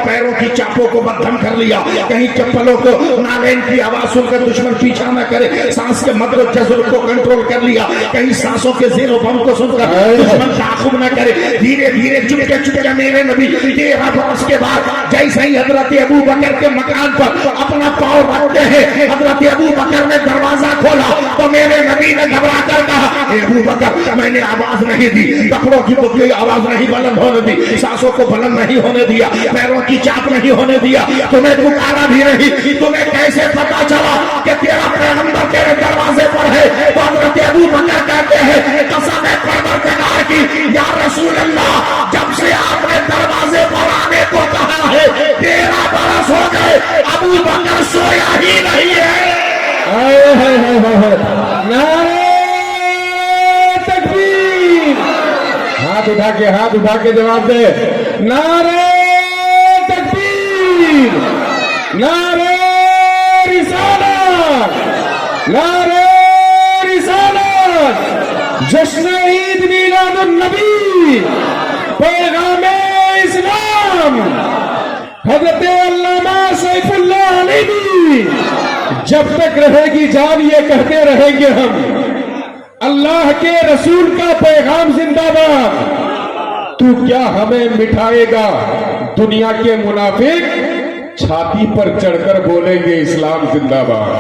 Speaker 2: पैरों की चापों को बंधन कर लिया, कहीं चप्पलों को नालेन की आवाज सुनकर दुश्मन पीछा न करे। सांस के मद जज्ब को कंट्रोल कर लिया, कहीं सांसों के ज़ेरो बम को सुनकर दुश्मन ताक़ुब न करे। धीरे धीरे चुपके चुपके मेरे नबी 13 बरस के बाद जैसे ही हजरत अबू बकर के मकान पर अपना पांव रखते हैं, हजरत अबू बकर ने दरवाजा खोला तो मेरे नबी ने घबरा कर कहा, अबू बकर, मैंने आवाज नहीं दी, कपड़ों की कोई आवाज नहीं बुलंद होने दी, सांसों को बुलंद नहीं होने दिया, पैरों की चाप नहीं होने दिया, तुम्हें पुकारा भी नहीं। तुम्हें कैसे पता चला कि तेरा पैगंबर तेरे दरवाजे पर है? तो हजरत अबू बकर कहते हैं, कसम है परवरदिगार की, या रसूल अल्लाह, जब से आपने दरवाजे पर आने को कहा है 13 बरस हो गए, अबू बकर सोया ही नहीं है।
Speaker 4: नारे तकबीर! हाथ उठा के जवाब दे। नारे तकबीर! नारे रिसालत! नारे रिसालत! जश्न ईद मिलादुन नबी, पैगाम इस्लाम, हजरत अल्लामा सैफुल्लाह अलवी। जब तक रहेगी जान ये कहते रहेंगे हम, अल्लाह के रसूल का पैगाम जिंदाबाद। तू क्या हमें मिठाएगा? दुनिया के मुनाफिक छाती पर चढ़कर बोलेंगे इस्लाम जिंदाबाद।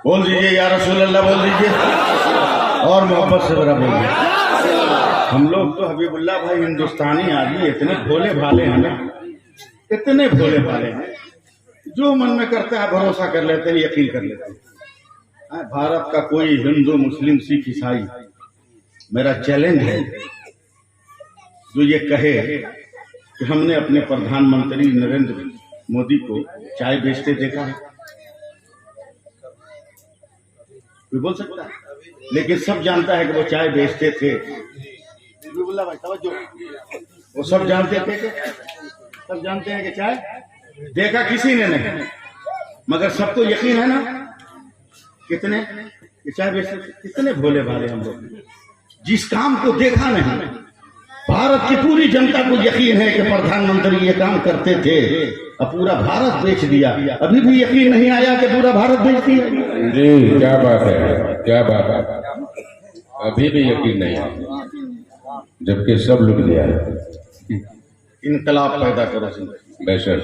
Speaker 2: बोल दीजिए या रसूल अल्लाह, बोल दीजिए और मोहब्बत से जरा बोलिए। हम लोग तो हबीबुल्लाह भाई हिंदुस्तानी आदमी इतने भोले भाले हैं ना, इतने भोले भाले हैं, जो मन में करता है भरोसा कर लेते हैं, यकीन कर लेते हैं। भारत का कोई हिंदू, मुस्लिम, सिख, ईसाई, मेरा चैलेंज है जो ये कहे कि हमने अपने प्रधानमंत्री नरेंद्र मोदी को चाय बेचते देखा है। कोई बोल सकता है? लेकिन सब जानता है कि वो चाय बेचते थे। वो सब जानते थे कि सब जानते हैं कि चाय देखा किसी ने नहीं, मगर सबको यकीन है ना कितने चाय बेचते थे। कितने भोले भाले हम लोग, जिस काम को देखा नहीं। भारत की पूरी जनता को यकीन है कि प्रधानमंत्री ये काम करते थे, अब पूरा भारत बेच दिया। अभी भी यकीन नहीं आया कि पूरा भारत बेच दिया।
Speaker 4: जी क्या बात है, क्या बात है, अभी भी यकीन नहीं आया, जबकि सब लुट गया है।
Speaker 2: इनकलाब पैदा करो
Speaker 4: बेशक।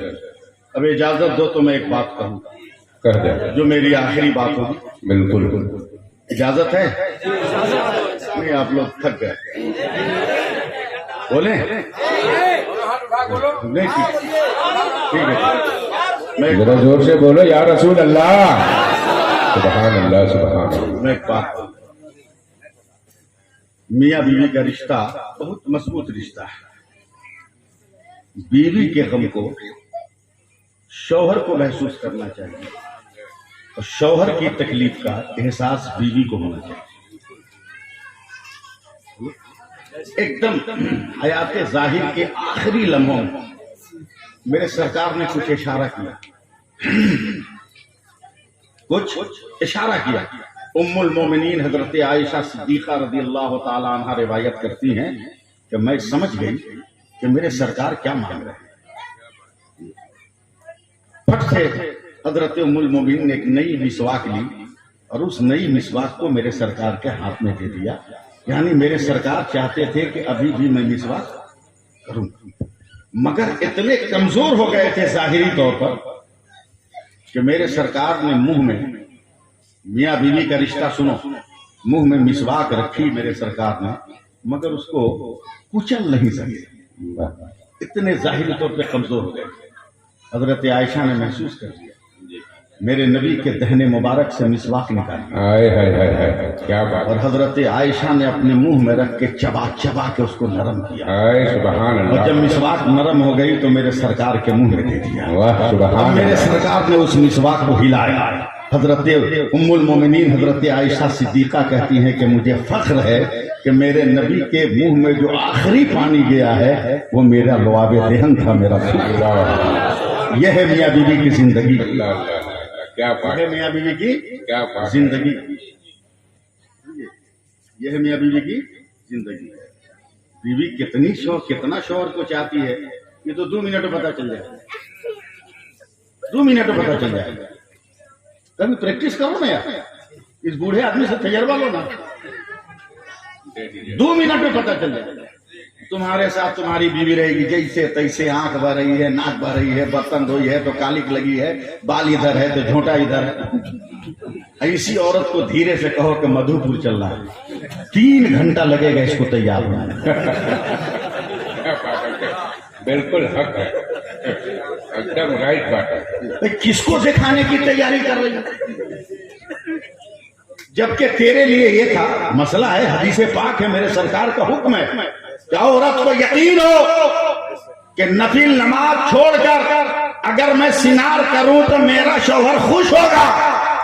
Speaker 2: अब इजाजत दो तो मैं एक बात कहूँ,
Speaker 4: कह दे,
Speaker 2: जो मेरी आखिरी बात होगी।
Speaker 4: बिल्कुल।
Speaker 2: इजाजत है? नहीं, आप लोग थक गए, बोले नहीं? ठीक है, मैं
Speaker 4: जरा जोर से बोलो या रसूल अल्लाह। सुभान अल्लाह, सुभान अल्लाह।
Speaker 2: मैं एक बात कहूँ, मियाँ बीवी का रिश्ता बहुत मजबूत रिश्ता है। बीवी के गम को शौहर को महसूस करना चाहिए और शौहर की तकलीफ का एहसास बीवी को होना चाहिए। एकदम हयात जाहिर के आखिरी लम्हों में मेरे सरकार ने कुछ इशारा किया, उम्मुल मोमिनीन हजरत आयशा सिद्दीका रज़ियल्लाहु ताला अन्हा रिवायत करती हैं कि मैं समझ गई कि मेरे सरकार क्या मांग रहे हैं। फट से हजरत उम्मुल मोमिनीन ने एक नई मिसवाक ली और उस नई मिसवाक को मेरे सरकार के हाथ में दे दिया। यानी मेरे सरकार चाहते थे कि अभी भी मैं मिसवाक करूं, मगर इतने कमजोर हो गए थे जाहिरी तौर पर कि मेरे सरकार ने मुंह में, मियां बीवी का रिश्ता सुनो, मुंह में मिसवाक रखी मेरे सरकार ने, मगर उसको कुचल नहीं सके, इतने जाहिरी तौर पे कमजोर हो गए। हजरत आयशा ने महसूस कर लिया, मेरे नबी के दहने मुबारक से मिसवाक निकाली,
Speaker 4: क्या बात।
Speaker 2: और हजरत आयशा ने अपने मुंह में रख के चबा चबा के उसको नरम किया।
Speaker 4: सुभान
Speaker 2: और
Speaker 4: अल्लाह,
Speaker 2: जब मिसवाक नरम हो गई तो मेरे सरकार के मुंह में दे दिया।
Speaker 4: वाह सुभान
Speaker 2: अब मेरे
Speaker 4: अल्लाह।
Speaker 2: सरकार ने उस मिसवाक को हिलाया। हजरत उम्मुल मोमिनीन हजरत आयशा सिद्दीका कहती हैं कि मुझे फख्र है कि मेरे नबी के मुंह में जो आखिरी पानी गया है वो मेरा लुआबे देहन था, मेरा फख्र। यह है मियां बीवी की जिंदगी,
Speaker 4: क्या बात,
Speaker 2: यह है मियां बीवी की
Speaker 4: क्या बात।
Speaker 2: जिंदगी, यह है मियां बीवी की जिंदगी। बीवी कितना शौहर को चाहती है ये तो 2 मिनट में पता चल जाएगा, 2 मिनट में पता चल जाएगा। कभी प्रैक्टिस करो ना यार, इस बूढ़े आदमी से तजर्बा लो ना, 2 मिनट में पता चल जाएगा। तुम्हारे साथ तुम्हारी बीवी रहेगी जैसे तैसे, आंख बह रही है, नाक बह रही है, बर्तन धोई है तो कालिक लगी है, बाल इधर है तो झोंटा इधर है। ऐसी औरत को धीरे से कहो कि मधुपुर चलना है, 3 घंटा लगेगा इसको तैयार होने।
Speaker 4: बिल्कुल हक है, एकदम राइट बात है।
Speaker 2: किसको दिखाने की तैयारी कर रही है? जबकि तेरे लिए ये था, मसला है हदीस पाक है, मेरे सरकार का हुक्म है कि औरत को यकीन हो कि नफिल नमाज छोड़कर अगर मैं सिनार करूं तो मेरा शौहर खुश होगा,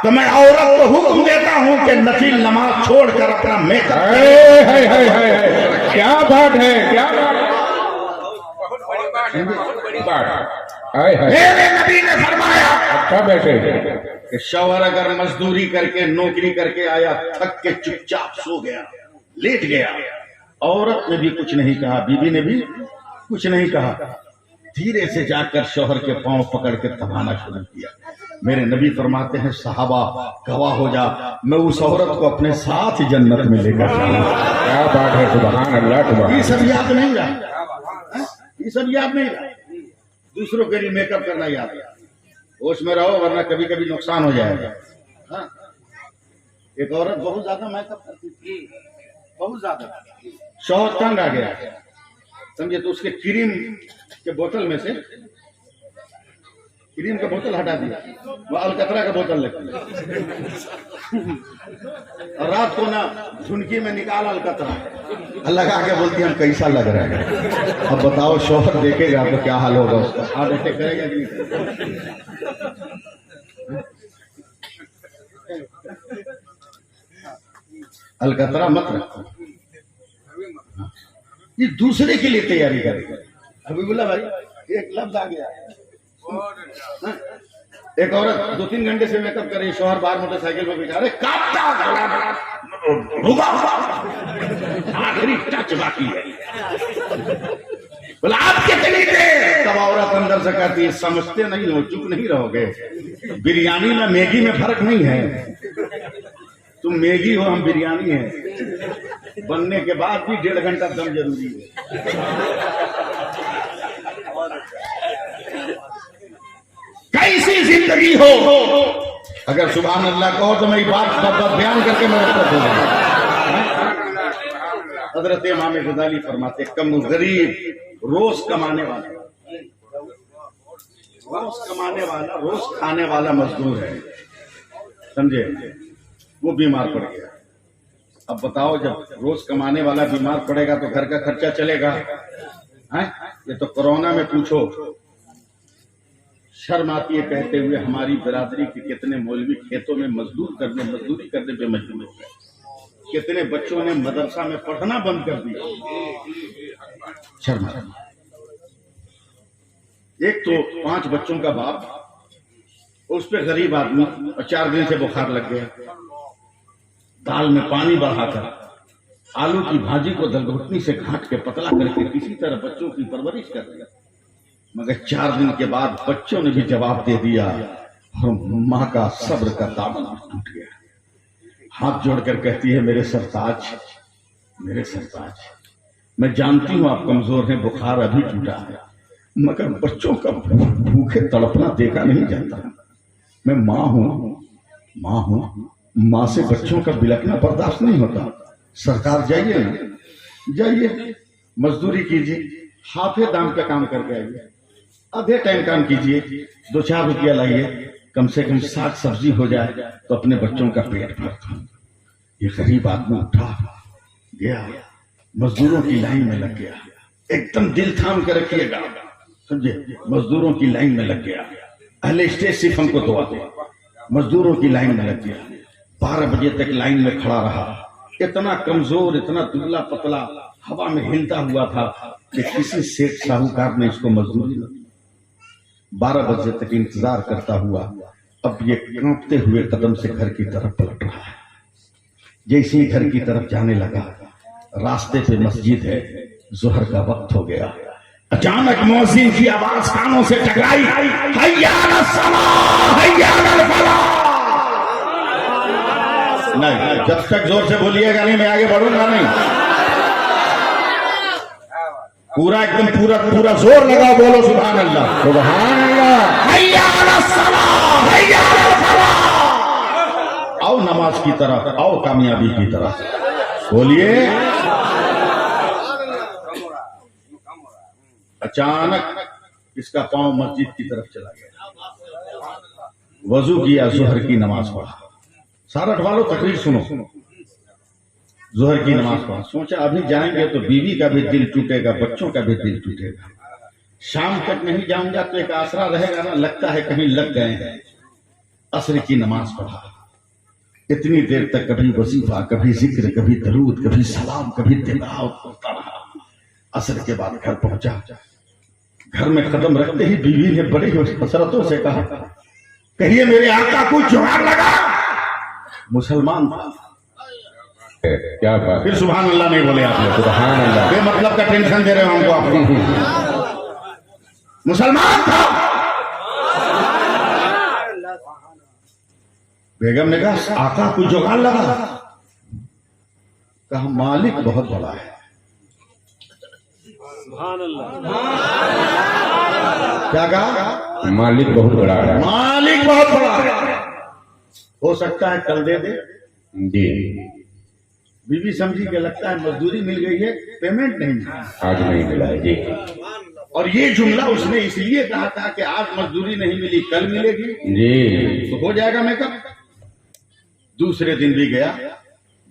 Speaker 2: तो मैं औरत को हुक्म देता हूं कि नफिल नमाज छोड़कर अपना मेकअप।
Speaker 4: क्या बात है, क्या बात है, बहुत बड़ी बात।
Speaker 2: मेरे नबी ने फरमाया
Speaker 4: अच्छा बैठे
Speaker 2: कि शौहर अगर मजदूरी करके नौकरी करके आया, थक के चुपचाप सो गया, लेट गया, औरत ने भी कुछ नहीं कहा, बीवी ने भी कुछ नहीं कहा, धीरे से जाकर शौहर के पांव पकड़ के दबाना शुरू किया। मेरे नबी फरमाते हैं, सहाबा गवाह हो जा, मैं उस औरत को अपने साथ जन्नत में लेकर जाऊंगा।
Speaker 4: क्या बात है, सुभान अल्लाह।
Speaker 2: ये सब याद नहीं रहा, ये सब याद नहीं रहा, दूसरों के लिए मेकअप करना याद है। होश में रहो वरना कभी कभी नुकसान हो जाएगा। हाँ? एक औरत बहुत ज्यादा मेकअप करती थी, बहुत ज्यादा, शौहर तंग आ गया समझे, तो उसके क्रीम के बोतल में से क्रीम का बोतल हटा दिया, वो अलकतरा का बोतल लगती और रात को ना झुनकी में निकाल अलकतरा लगा के बोलती हम कैसा लग रहा है। अब बताओ शौहर देखेगा तो क्या हाल होगा उसका, हाथ ऐसे करेगा कि नहीं? अलकतरा मत रखो, ये दूसरे के लिए तैयारी करेगा। हबीबुल्लाह भाई एक लफ्ज आ गया, एक औरत 2-3 घंटे से मेकअप कर रही, शौहर बाहर मोटरसाइकिल पर बिठा रहे, आखिरी टच बाकी है, बोला आप कितनी देर? तब औरत अंदर से कहती है, समझते नहीं हो, चुप नहीं रहोगे, बिरयानी में मैगी में फर्क नहीं है, तुम मैगी हो हम बिरयानी है, बनने के बाद भी 1.5 घंटा दम जरूरी है। कैसी जिंदगी हो, अगर सुभान अल्लाह कहो तो मैं बात बयान करके मैं हजरत इमाम गजाली फरमाते, कम गरीब रोज कमाने वाला, रोज खाने वाला मजदूर है, समझे, वो बीमार पड़ गया। अब बताओ जब रोज कमाने वाला बीमार पड़ेगा तो घर का खर्चा चलेगा? ये तो कोरोना में पूछो, शर्म आती है कहते हुए हमारी बिरादरी के कितने मौलवी खेतों में मजदूरी करने पे मजबूर हो गए, कितने बच्चों ने मदरसा में पढ़ना बंद कर दिया। शर्म आती है। एक तो 5 बच्चों का बाप, उस पे गरीब आदमी, और 4 दिन से बुखार लग गया। दाल में पानी बढ़ाकर आलू की भाजी को दलघुटनी से घाट के पतला करके किसी तरह बच्चों की परवरिश कर दिया। मगर 4 दिन के बाद बच्चों ने भी जवाब दे दिया और माँ का सब्र का दामन टूट गया। हाथ जोड़कर कहती है, मेरे सरताज, मेरे सरताज, मैं जानती हूं आप कमजोर हैं, बुखार अभी टूटा है, मगर बच्चों का भूखे तड़पना देखा नहीं जाता। मैं माँ हूं, माँ से बच्चों का बिलखना बर्दाश्त नहीं होता। सरकार जाइए ना, जाइए मजदूरी कीजिए, हाफे दाम पे काम करके आइए, आधे टाइम काम कीजिए, 2-4 रुपया लाइए, कम से कम साग सब्जी हो जाए तो अपने बच्चों का पेट भर दो। ये गरीब आदमी उठा गया, मजदूरों की लाइन में लग गया। एकदम दिल थाम कर रखिएगा, समझे, मजदूरों की लाइन में लग गया। अहले स्टेज सिर्फ हमको दुआ दे, मजदूरों की लाइन में लग गया। 12 बजे तक लाइन में खड़ा रहा। इतना कमजोर, इतना दुबला पतला, हवा में हिलता हुआ था कि किसी सेठ साहूकार ने इसको मजदूरी न दी। 12 बजे तक इंतजार करता हुआ अब ये कांपते हुए कदम से घर की तरफ पलट रहा है। जैसे ही घर की तरफ जाने लगा, रास्ते पे मस्जिद है, जोहर का वक्त हो गया। अचानक मौजिन की आवाज कानों से टकराई, हैया अलस सलाह, हैया अलल फलाह। नहीं, जब तक जोर से बोलिएगा नहीं मैं आगे बढ़ूंगा नहीं। पूरा एकदम पूरा जोर लगा, बोलो सुभान अल्लाह, सुभान अल्लाह। हैया अलस सलाह, हैया अलल फलाह। आओ नमाज की तरफ, आओ कामयाबी की तरफ, बोलिए। अचानक इसका पांव मस्जिद की तरफ चला गया। वजू किया, जोहर की नमाज पढ़ा। सारा वालों तकरीर सुनो। जोहर की नमाज पढ़ा, सोचा अभी जाएंगे तो बीवी का भी दिल टूटेगा, बच्चों का भी दिल टूटेगा। शाम तक नहीं जाऊंगा तो एक आसरा रहेगा ना, लगता है कहीं लग गए हैं। असर की नमाज पढ़ा। इतनी देर तक कभी वजीफा, कभी जिक्र, कभी दरूद, कभी सलाम, कभी तिलावत करता रहा। असर के बाद घर पहुंचा। घर में कदम रखते ही बीवी ने बड़ी हसरतों से कहा, कहिए मेरे आका को जुगाड़ लगा। मुसलमान था।
Speaker 4: क्या बात,
Speaker 2: फिर सुभान अल्लाह नहीं बोले आपने,
Speaker 4: सुभान अल्लाह।
Speaker 2: बेमतलब का टेंशन दे रहे हो हमको आपको। मुसलमान था। बेगम ने कहा आका को जुगाड़ लगा। कहा मालिक बहुत बड़ा है। क्या कहा?
Speaker 4: मालिक बहुत बड़ा है।
Speaker 2: मालिक बहुत बड़ा है। हो सकता है कल दे दे।
Speaker 4: जी,
Speaker 2: बीवी समझी के लगता है मजदूरी मिल गई है, पेमेंट नहीं मिला,
Speaker 4: आज नहीं मिला है। जी,
Speaker 2: और ये जुमला उसने इसलिए कहा था कि आज मजदूरी नहीं मिली, कल मिलेगी
Speaker 4: जी,
Speaker 2: तो हो जाएगा मेकअप। दूसरे दिन भी गया,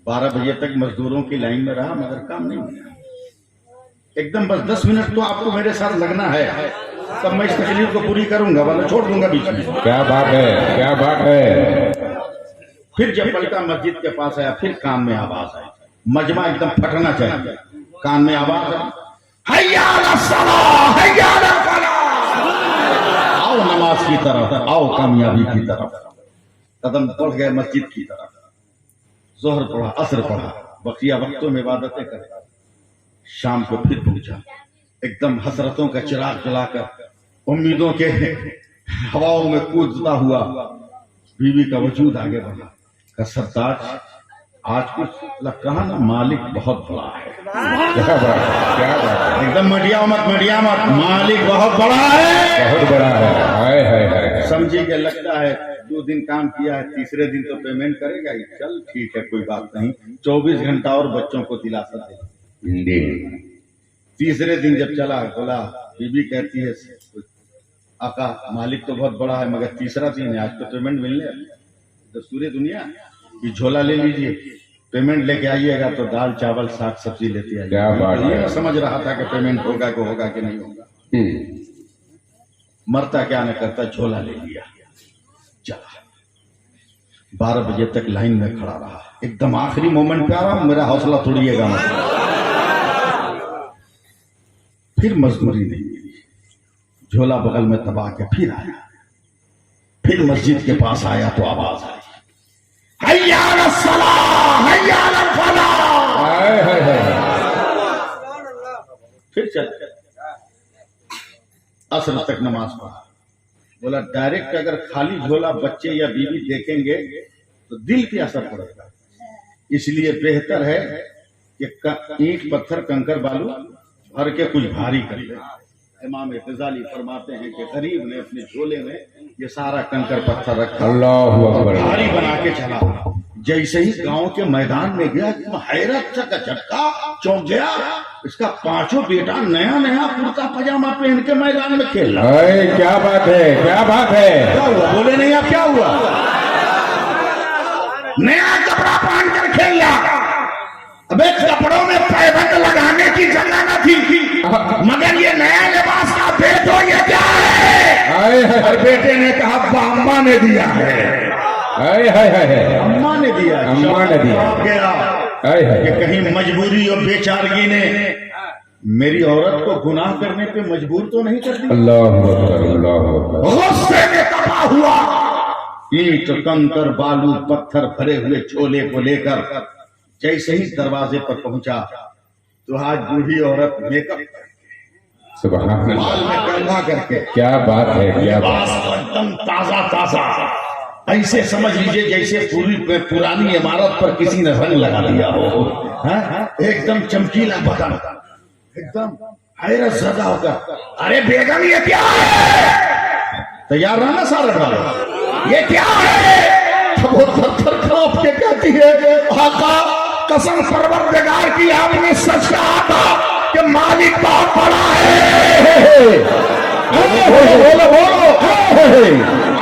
Speaker 2: 12 बजे तक मजदूरों की लाइन में रहा, मगर काम नहीं मिला। एकदम बस 10 मिनट तो आपको मेरे साथ लगना है, तब मैं इस तकलीफ को पूरी करूंगा, वरना छोड़ दूंगा बीच में।
Speaker 4: क्या बात है, क्या बात है।
Speaker 2: फिर जब पलटा मस्जिद के पास आया, फिर कान में आवाज आई। मजमा एकदम फटना चाहिए। कान में आवाज आई, हैया अलस सलाह, हैया अलल फलाह। आओ नमाज की तरफ, आओ कामयाबी की तरफ। कदम बढ़ गए मस्जिद की तरफ। जोहर पढ़ा, असर पढ़ा, बकिया वक्तों में इबादतें करे। शाम को फिर पहुंचा, एकदम हसरतों का चिराग जलाकर, उम्मीदों के हवाओं में कूदता हुआ बीवी का वजूद आगे बढ़ा। का सरताज आज कुछ कहा ना, मालिक बहुत बड़ा है।
Speaker 4: क्या बात है, क्या बात है।
Speaker 2: एकदम मीडिया मत, मालिक बहुत बड़ा है,
Speaker 4: बहुत बड़ा है। हाय हाय हाय।
Speaker 2: समझी के लगता है 2 दिन काम किया है, तीसरे दिन तो पेमेंट करेगा ही। चल ठीक है, कोई बात नहीं, 24 घंटा और बच्चों को दिलासा दे।
Speaker 4: जी,
Speaker 2: तीसरे दिन जब चला, बोला, बीबी कहती है आका मालिक तो बहुत बड़ा है, मगर तीसरा दिन है, आज तो पेमेंट मिलने। दस्तूरी दुनिया की झोला ले लीजिए, पेमेंट लेके आइएगा तो दाल चावल साग सब्जी लेते आइए।
Speaker 4: क्या बात है।
Speaker 2: ये मैं समझ रहा था कि पेमेंट होगा कि नहीं होगा। मरता क्या न करता, झोला ले लिया, चला। 12 बजे तक लाइन में खड़ा रहा, एकदम आखिरी मोमेंट पे आ रहा हूं, मेरा हौसला तोड़िएगा मत। फिर मजदूरी नहीं मिली, झोला बगल में दबा के फिर आया, फिर मस्जिद के पास आया तो आवाज आई, हैया अलस सलाह, हैया अलल फलाह।
Speaker 4: हाय हाय हाय।
Speaker 2: फिर चल असर तक नमाज पढ़ा। बोला डायरेक्ट अगर खाली झोला बच्चे या बीवी देखेंगे तो दिल पे असर पड़ेगा, इसलिए बेहतर है कि ईंट पत्थर कंकर बालू भर के कुछ भारी कर ले। इमाम गजाली फरमाते हैं कि गरीब ने अपने झोले में ये सारा कंकर पत्थर रखा,
Speaker 4: अल्लाहु अकबर।
Speaker 2: भारी बना के चला। जैसे ही गांव के मैदान में गया, हैरत का झटका, चौंक गया। इसका 5 बेटा नया नया कुर्ता पजामा पहन के मैदान में खेल रहा।
Speaker 4: अरे क्या बात है, क्या बात है।
Speaker 2: क्या हुआ, बोले नहीं आप, क्या हुआ? नया कपड़ा पहन कर खेल रहा। अबे कपड़ों में पैबंद लगाने की जगह न थी, मगर ये नया लिबास का बेटो ये क्या है?
Speaker 4: हाय हाय
Speaker 2: और बेटे ने कहा अब्बा अम्मा ने दिया है।
Speaker 4: हाय हाय हाय।
Speaker 2: अम्मा ने दिया,
Speaker 4: अम्मा ने दिया।
Speaker 2: गया
Speaker 4: हाय हाय।
Speaker 2: कि कहीं मजबूरी और बेचारगी ने मेरी औरत को गुनाह करने पे मजबूर तो नहीं कर दिया।
Speaker 4: अल्लाहु अकबर, अल्लाहु अकबर।
Speaker 2: गुस्से में तबाह हुआ, ईंट कंकर बालू पत्थर भरे हुए झोले को लेकर जैसे ही दरवाजे पर पहुंचा तो आज बूढ़ी औरत मेकअप,
Speaker 4: सुभान अल्लाह।
Speaker 2: बाल में कंघा करके,
Speaker 4: क्या बात है, क्या बात है।
Speaker 2: लिबास एकदम ताजा ताजा, ऐसे समझ लीजिए जैसे पूरी पुरानी इमारत पर किसी ने रंग लगा दिया हो। एकदम चमकीला बदन, एकदम हैरत ज़दा होकर, अरे बेगम ये क्या है? तैयार रहना सारा डालो, ये क्या है? वो थर-थर कांप के कहती है, आका कसम परवरदिगार की आपने सच कहा था कि मालिक बहुत बड़ा है।
Speaker 4: बोलो बोलो।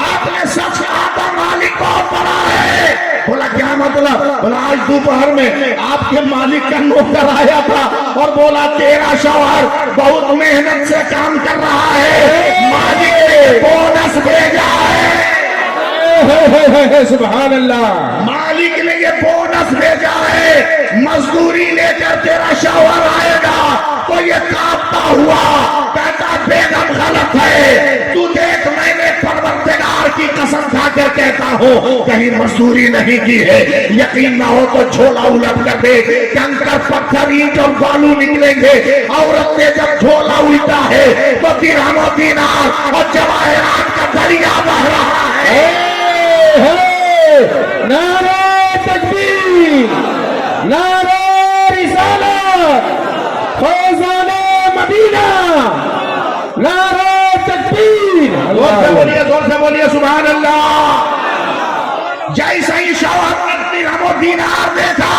Speaker 2: आपने सच कहा था मालिक बहुत बड़ा है। बोला क्या मतलब? बोला आज दोपहर में आपके मालिक का नौकर आया था और बोला तेरा शौहर बहुत मेहनत से काम कर रहा है, मालिक ने बोनस भेजा है।
Speaker 4: सुभान अल्लाह।
Speaker 2: मालिक ने ये बोनस भेजा है, मजदूरी लेकर तेरा शौहर आएगा तो ये कांपता हुआ कहता बेगम गलत है, तू देख मैंने परवरदिगार की कसम खाकर कहता हूँ कहीं मजदूरी नहीं की है। यकीन ना हो तो झोला उलट कर दे, कंकर पत्थर ईंट और बालू निकलेंगे। औरत ने जब झोला उल्टा है तो दिरहम और दीनार और जवाहरात का दरिया बह रहा है।
Speaker 4: नारे तकबीर, नारे रिसालत, फैज़ाने मदीना, नारे तकबीर।
Speaker 2: जोर से बोलिए सुभान अल्लाह। जैसे ही शौहर ने दिरहम दीनार देखा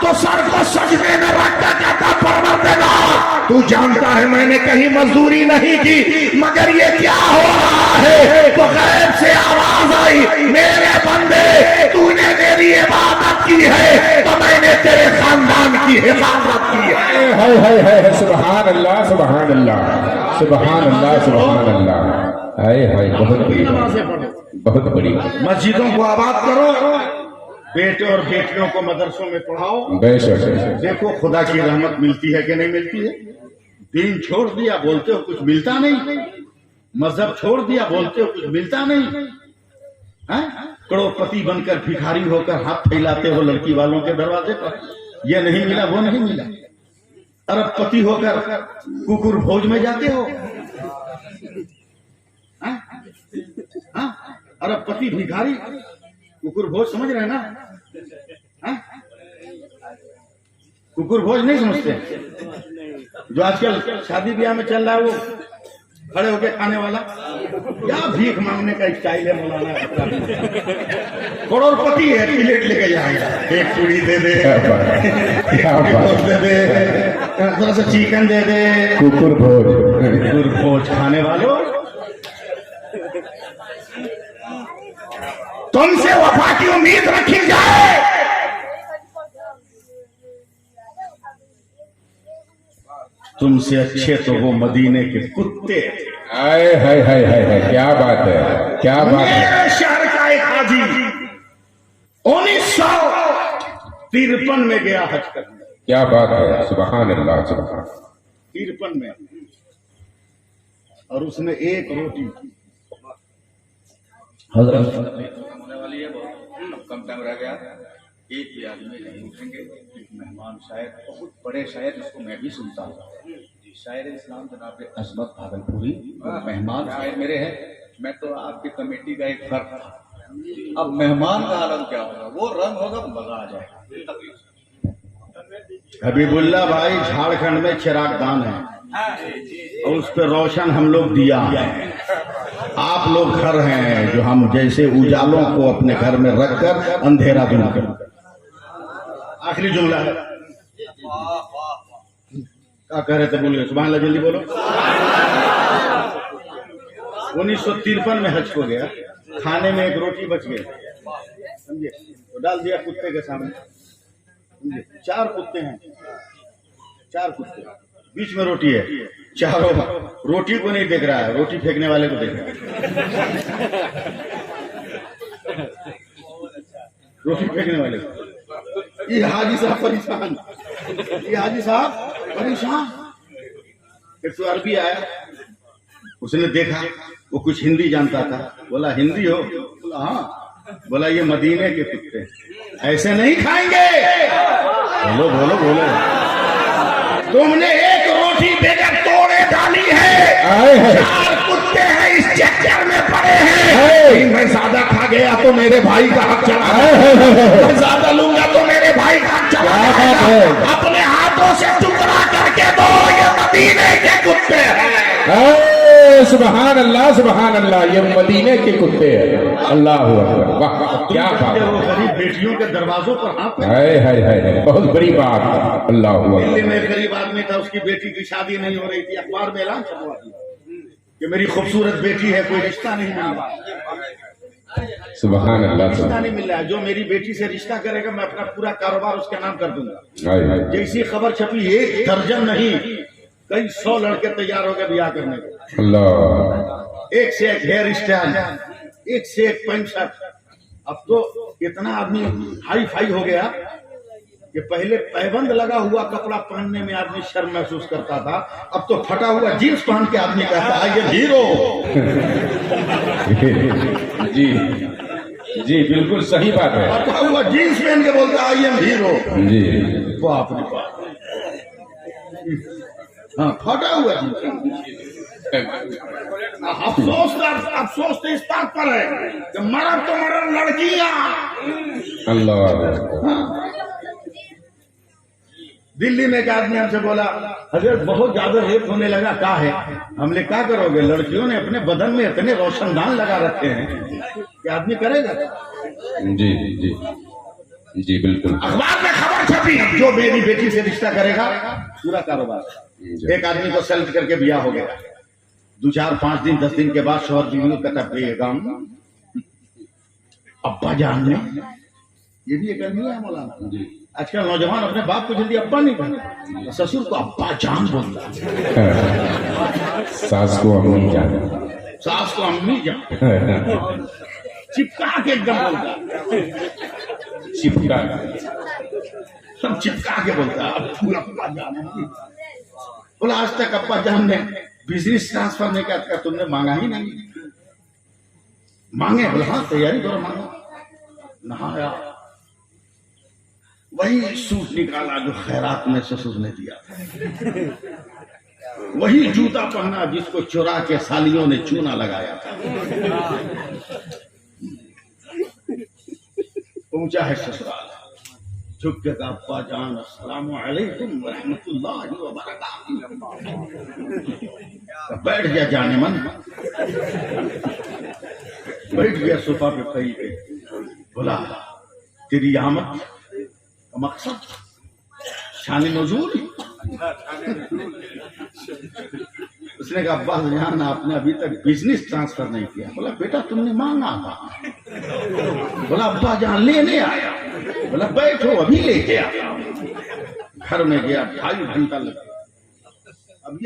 Speaker 2: तो सर को सजदे में रखकर कहता परवरदिगार तू जानता है मैंने कहीं मजदूरी नहीं की, मगर ये क्या हो रहा है? तो गैब से आवाज आई, मेरे बंदे तूने मेरी इबादत की है तो मैंने तेरे खानदान की हिफाजत की है।
Speaker 4: हाय हाय हाय। सुभान अल्लाह, सुभान अल्लाह, सुभान अल्लाह, सुभान अल्लाह। हाय हाय। बहुत बड़ी, बहुत बड़ी।
Speaker 2: मस्जिदों को आबाद करो, बेटे और बेटियों को मदरसों में पढ़ाओ।
Speaker 4: बेशक।
Speaker 2: देखो खुदा की रहमत मिलती है कि नहीं मिलती है। दीन छोड़ दिया बोलते हो कुछ मिलता नहीं, मजहब छोड़ दिया बोलते हो कुछ मिलता नहीं, करोड़पति बनकर भिखारी होकर हाथ फैलाते हो लड़की वालों के दरवाजे पर, ये नहीं मिला वो नहीं मिला। अरबपति होकर कुकुर भोज में जाते हो। अरबपति भिखारी कुकुर भोज समझ रहे हैं ना? कुकुर भोज नहीं समझते? जो आजकल शादी ब्याह में चल रहा है वो खड़े होके खाने वाला, क्या भीख मांगने का स्टाइल है मौलाना। करोड़पति है, प्लेट लेके जाएगा, एक पूरी दे दे, दे दे, थोड़ा सा चिकन दे दे।
Speaker 4: कुकुर भोज,
Speaker 2: कुकुर भोज खाने वालों, तुमसे वफा की उम्मीद रखी जाए। तुमसे अच्छे तो वो मदीने के कुत्ते थे।
Speaker 4: हाय हाय हाय हाय हाय, क्या बात है, क्या बात है।
Speaker 2: मेरे शहर का एक हाजी 1953 में गया हज करने,
Speaker 4: क्या बात है, सुभान अल्लाह, सुभान।
Speaker 2: 53 में, और उसने एक रोटी हजरत होने वाली है, बहुत कम टाइम रह गया, एक भी आदमी नहीं उठेंगे। मेहमान शायर, बहुत बड़े शायर, जिसको मैं भी सुनता हूँ, शायर इस्लाम जनाब अजमत भागलपुरी मेहमान शायर मेरे हैं। मैं तो आपकी कमेटी का एक फर्क था, अब मेहमान का आलम क्या होगा, वो रंग होगा, मजा आ जाएगा। हबीबुल्ला भाई झारखंड में चिरागदान है, और उस पर रोशन हम लोग दिया है। आप लोग घर हैं जो हम जैसे उजालों को अपने घर में रखकर अंधेरा दूर कर। आखिरी जुमला है, क्या कह रहे थे, बोलिए सुभान अल्लाह, जल्दी बोलो। 1953 में हज को गया, खाने में एक रोटी बच गई, समझे, तो डाल दिया कुत्ते के सामने, समझे, 4 कुत्ते हैं, 4 कुत्ते, बीच में रोटी है, चारों रोटी को नहीं देख रहा है, रोटी फेंकने वाले को देख रहा है। रोटी फेंकने वाले को। ये हाजी साहब परेशान, ये हाजी साहब परेशान। एक तो अरबी आया, उसने देखा, वो कुछ हिंदी जानता था, बोला हिंदी हो, बोला हाँ, बोला ये मदीने के कुत्ते ऐसे नहीं खाएंगे। बोलो बोलो बोलो, तुमने एक रोटी बेगर तोड़े डाली है, 4 कुत्ते हैं इस चक्कर में पड़े हैं। मैं ज्यादा खा गया तो मेरे भाई का हक चला, मैं ज्यादा लूंगा तो मेरे भाई का हक चला जाएगा। अपने हाथों से टुकड़ा करके दो, ये मदीने के कुत्ते हैं।
Speaker 4: सुभान अल्लाह, सुभान अल्लाह, ये मदीने के कुत्ते हैं। अल्लाह अकबर, वाह, क्या बात है।
Speaker 2: वो गरीब बेटियों के दरवाजों पर हाथ,
Speaker 4: हाय हाय हाय, बहुत बड़ी बात। अल्लाह
Speaker 2: दिल्ली
Speaker 4: अकबर।
Speaker 2: में एक गरीब आदमी था, उसकी बेटी की शादी नहीं हो रही थी, अखबार में ऐलान छपवा दिया कि मेरी खूबसूरत बेटी है, कोई रिश्ता नहीं मिल रहा,
Speaker 4: सुभान अल्लाह,
Speaker 2: रिश्ता नहीं मिल रहा है। जो मेरी बेटी से रिश्ता करेगा मैं अपना पूरा कारोबार उसके नाम कर दूंगा।
Speaker 4: हाय हाय।
Speaker 2: जैसी खबर छपी, 1 दर्जन नहीं, कई 100 लड़के तैयार हो गए ब्याह करने को।
Speaker 4: अल्लाह,
Speaker 2: एक से एक हेयर स्टाइल, एक से एक पैंट शर्ट। अब तो इतना आदमी हाई फाई हो गया कि पहले पैबंद लगा हुआ कपड़ा पहनने में आदमी शर्म महसूस करता था, अब तो फटा हुआ जींस पहन के आदमी कहता है ये हीरो।
Speaker 4: जी जी, बिल्कुल सही बात है।
Speaker 2: फटा हुआ जींस पहन के बोलता है ये हीरो।
Speaker 4: जी,
Speaker 2: बाप रे बाप, हाँ, फटा हुआ जींस। अफसोस तो इस बात पर है कि मरद तो मरद लड़कियां।
Speaker 4: अल्लाह,
Speaker 2: दिल्ली में एक आदमी हमसे बोला, हजरत बहुत ज्यादा रेप होने लगा, क्या है? हमने क्या करोगे, लड़कियों ने अपने बदन में इतने रोशनदान लगा रखे हैं कि आदमी करेगा।
Speaker 4: जी जी जी, बिल्कुल।
Speaker 2: अखबार में खबर छपी, जो मेरी बेटी से रिश्ता करेगा पूरा कारोबार। एक आदमी को सेलेक्ट करके ब्याह हो गया, 2 4 5 दिन 10 दिन के बाद शोहर बीवी को कहता बेगम अब्बा जान ने, ये भी एक आदमी है मौलाना। आजकल नौजवान अपने बाप को जल्दी अब्बा नहीं कहते, ससुर को अब्बा जान बोलता है,
Speaker 4: सास को अम्मी जान,
Speaker 2: सास को अम्मी जान, चिपका के एकदम बोलता,
Speaker 4: चिपका,
Speaker 2: सब चिपका के बोलता अब्बू अब्बा जान। बोला आज तक अब्बा जान ने बिजनेस ट्रांसफर नहीं किया, तुमने मांगा ही नहीं। मांगे? बोला हाँ, तैयारी करो, मांगा। नहाया, वही सूट निकाला जो खैरात में ससुर ने दिया, वही जूता पहना जिसको चुरा के सालियों ने चूना लगाया था। पहुंचा है ससुराल, झुक के कहा अब्बा जान अस्सलाम वालेकुम व रहमतुल्लाहि व बरकातहू। बैठ गया जाने मन, बैठ गया सोफा पे कहीं पे। बोला तेरी आमद का मकसद शान नज़ूल। उसने कहा अब्बा जान आपने अभी तक बिजनेस ट्रांसफर नहीं किया। बोला बेटा तुमने मांगा था। बोला अब्बा जान लेने आया। बोला बैठो अभी लेके आया। घर में गया, 2.5 घंटा लग गया। अब अब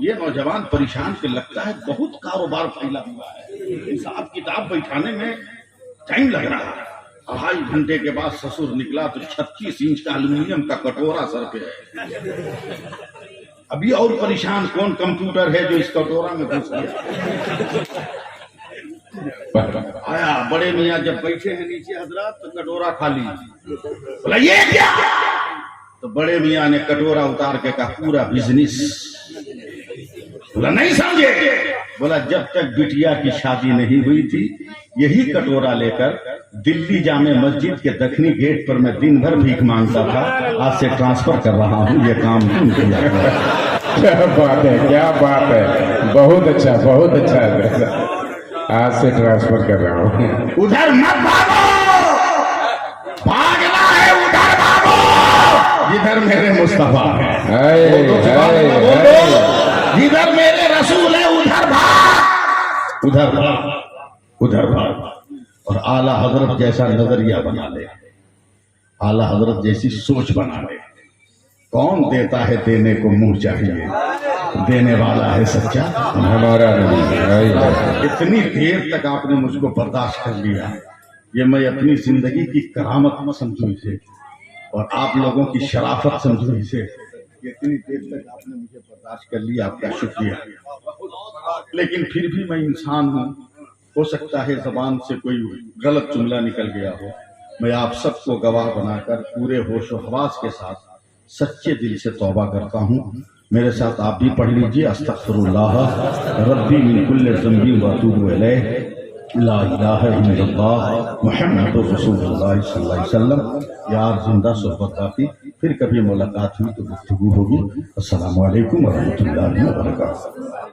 Speaker 2: ये नौजवान परेशान के लगता है बहुत कारोबार फैला हुआ है, हिसाब किताब बैठाने में टाइम लग रहा है। 2.5 घंटे के बाद ससुर निकला तो 36 इंच का एल्यूमिनियम का कटोरा सर पे है। अभी और परेशान कौन कंप्यूटर है जो इस कटोरा में घुस गया। आया बड़े मियाँ जब बैठे हैं नीचे हजरत तो कटोरा खाली, बोला ये क्या, तो बड़े मियाँ ने कटोरा उतार के कहा पूरा बिजनेस। बोला नहीं समझे, बोला जब तक बिटिया की शादी नहीं हुई थी यही कटोरा लेकर दिल्ली जामे मस्जिद के दक्षिणी गेट पर मैं दिन भर भीख मांगता था, आज से ट्रांसफर कर रहा हूँ, ये काम तुम किया।
Speaker 4: क्या बात है, क्या बात है, बहुत अच्छा, बहुत अच्छा। आज से ट्रांसफर कर रहा हूँ।
Speaker 2: उधर मत भागो, भागना है उधर भागो जिधर मेरे मुस्तफा है, जिधर मेरे रसूल है उधर भाग, उधर भाग, उधर भाग। और आला हजरत जैसा नजरिया बना ले, आला हजरत जैसी सोच बना ले। कौन देता है देने को मुंह चाहिए, देने वाला है सच्चा
Speaker 4: हमारा नबी।
Speaker 2: इतनी देर तक आपने मुझको बर्दाश्त कर लिया, ये मैं अपनी जिंदगी की करामत समझू इसे, और आप लोगों की शराफत समझू इसे। इतनी देर तक आपने मुझे बर्दाश्त कर लिया, आपका शुक्रिया। लेकिन फिर भी मैं इंसान हूँ, हो सकता है जबान से कोई गलत जुमला निकल गया हो। मैं आप सबको गवाह बनाकर पूरे होशो हवास के साथ सच्चे दिल से तौबा करता हूँ। मेरे साथ आप भी पढ़ लीजिए, अस्तगफिरुल्लाह रब्बी मिन कुल्लि ज़ंबी व अतूबु इलैह, ला इलाहा इल्लल्लाह मुहम्मदुर रसूलुल्लाह सल्लल्लाहु अलैहि वसल्लम। यार जिंदा सोहबत काफी, फिर कभी मुलाकात हुई तो गुफ्तगू होगी। अस्सलामु अलैकुम व रहमतुल्लाहि व बरकातहू।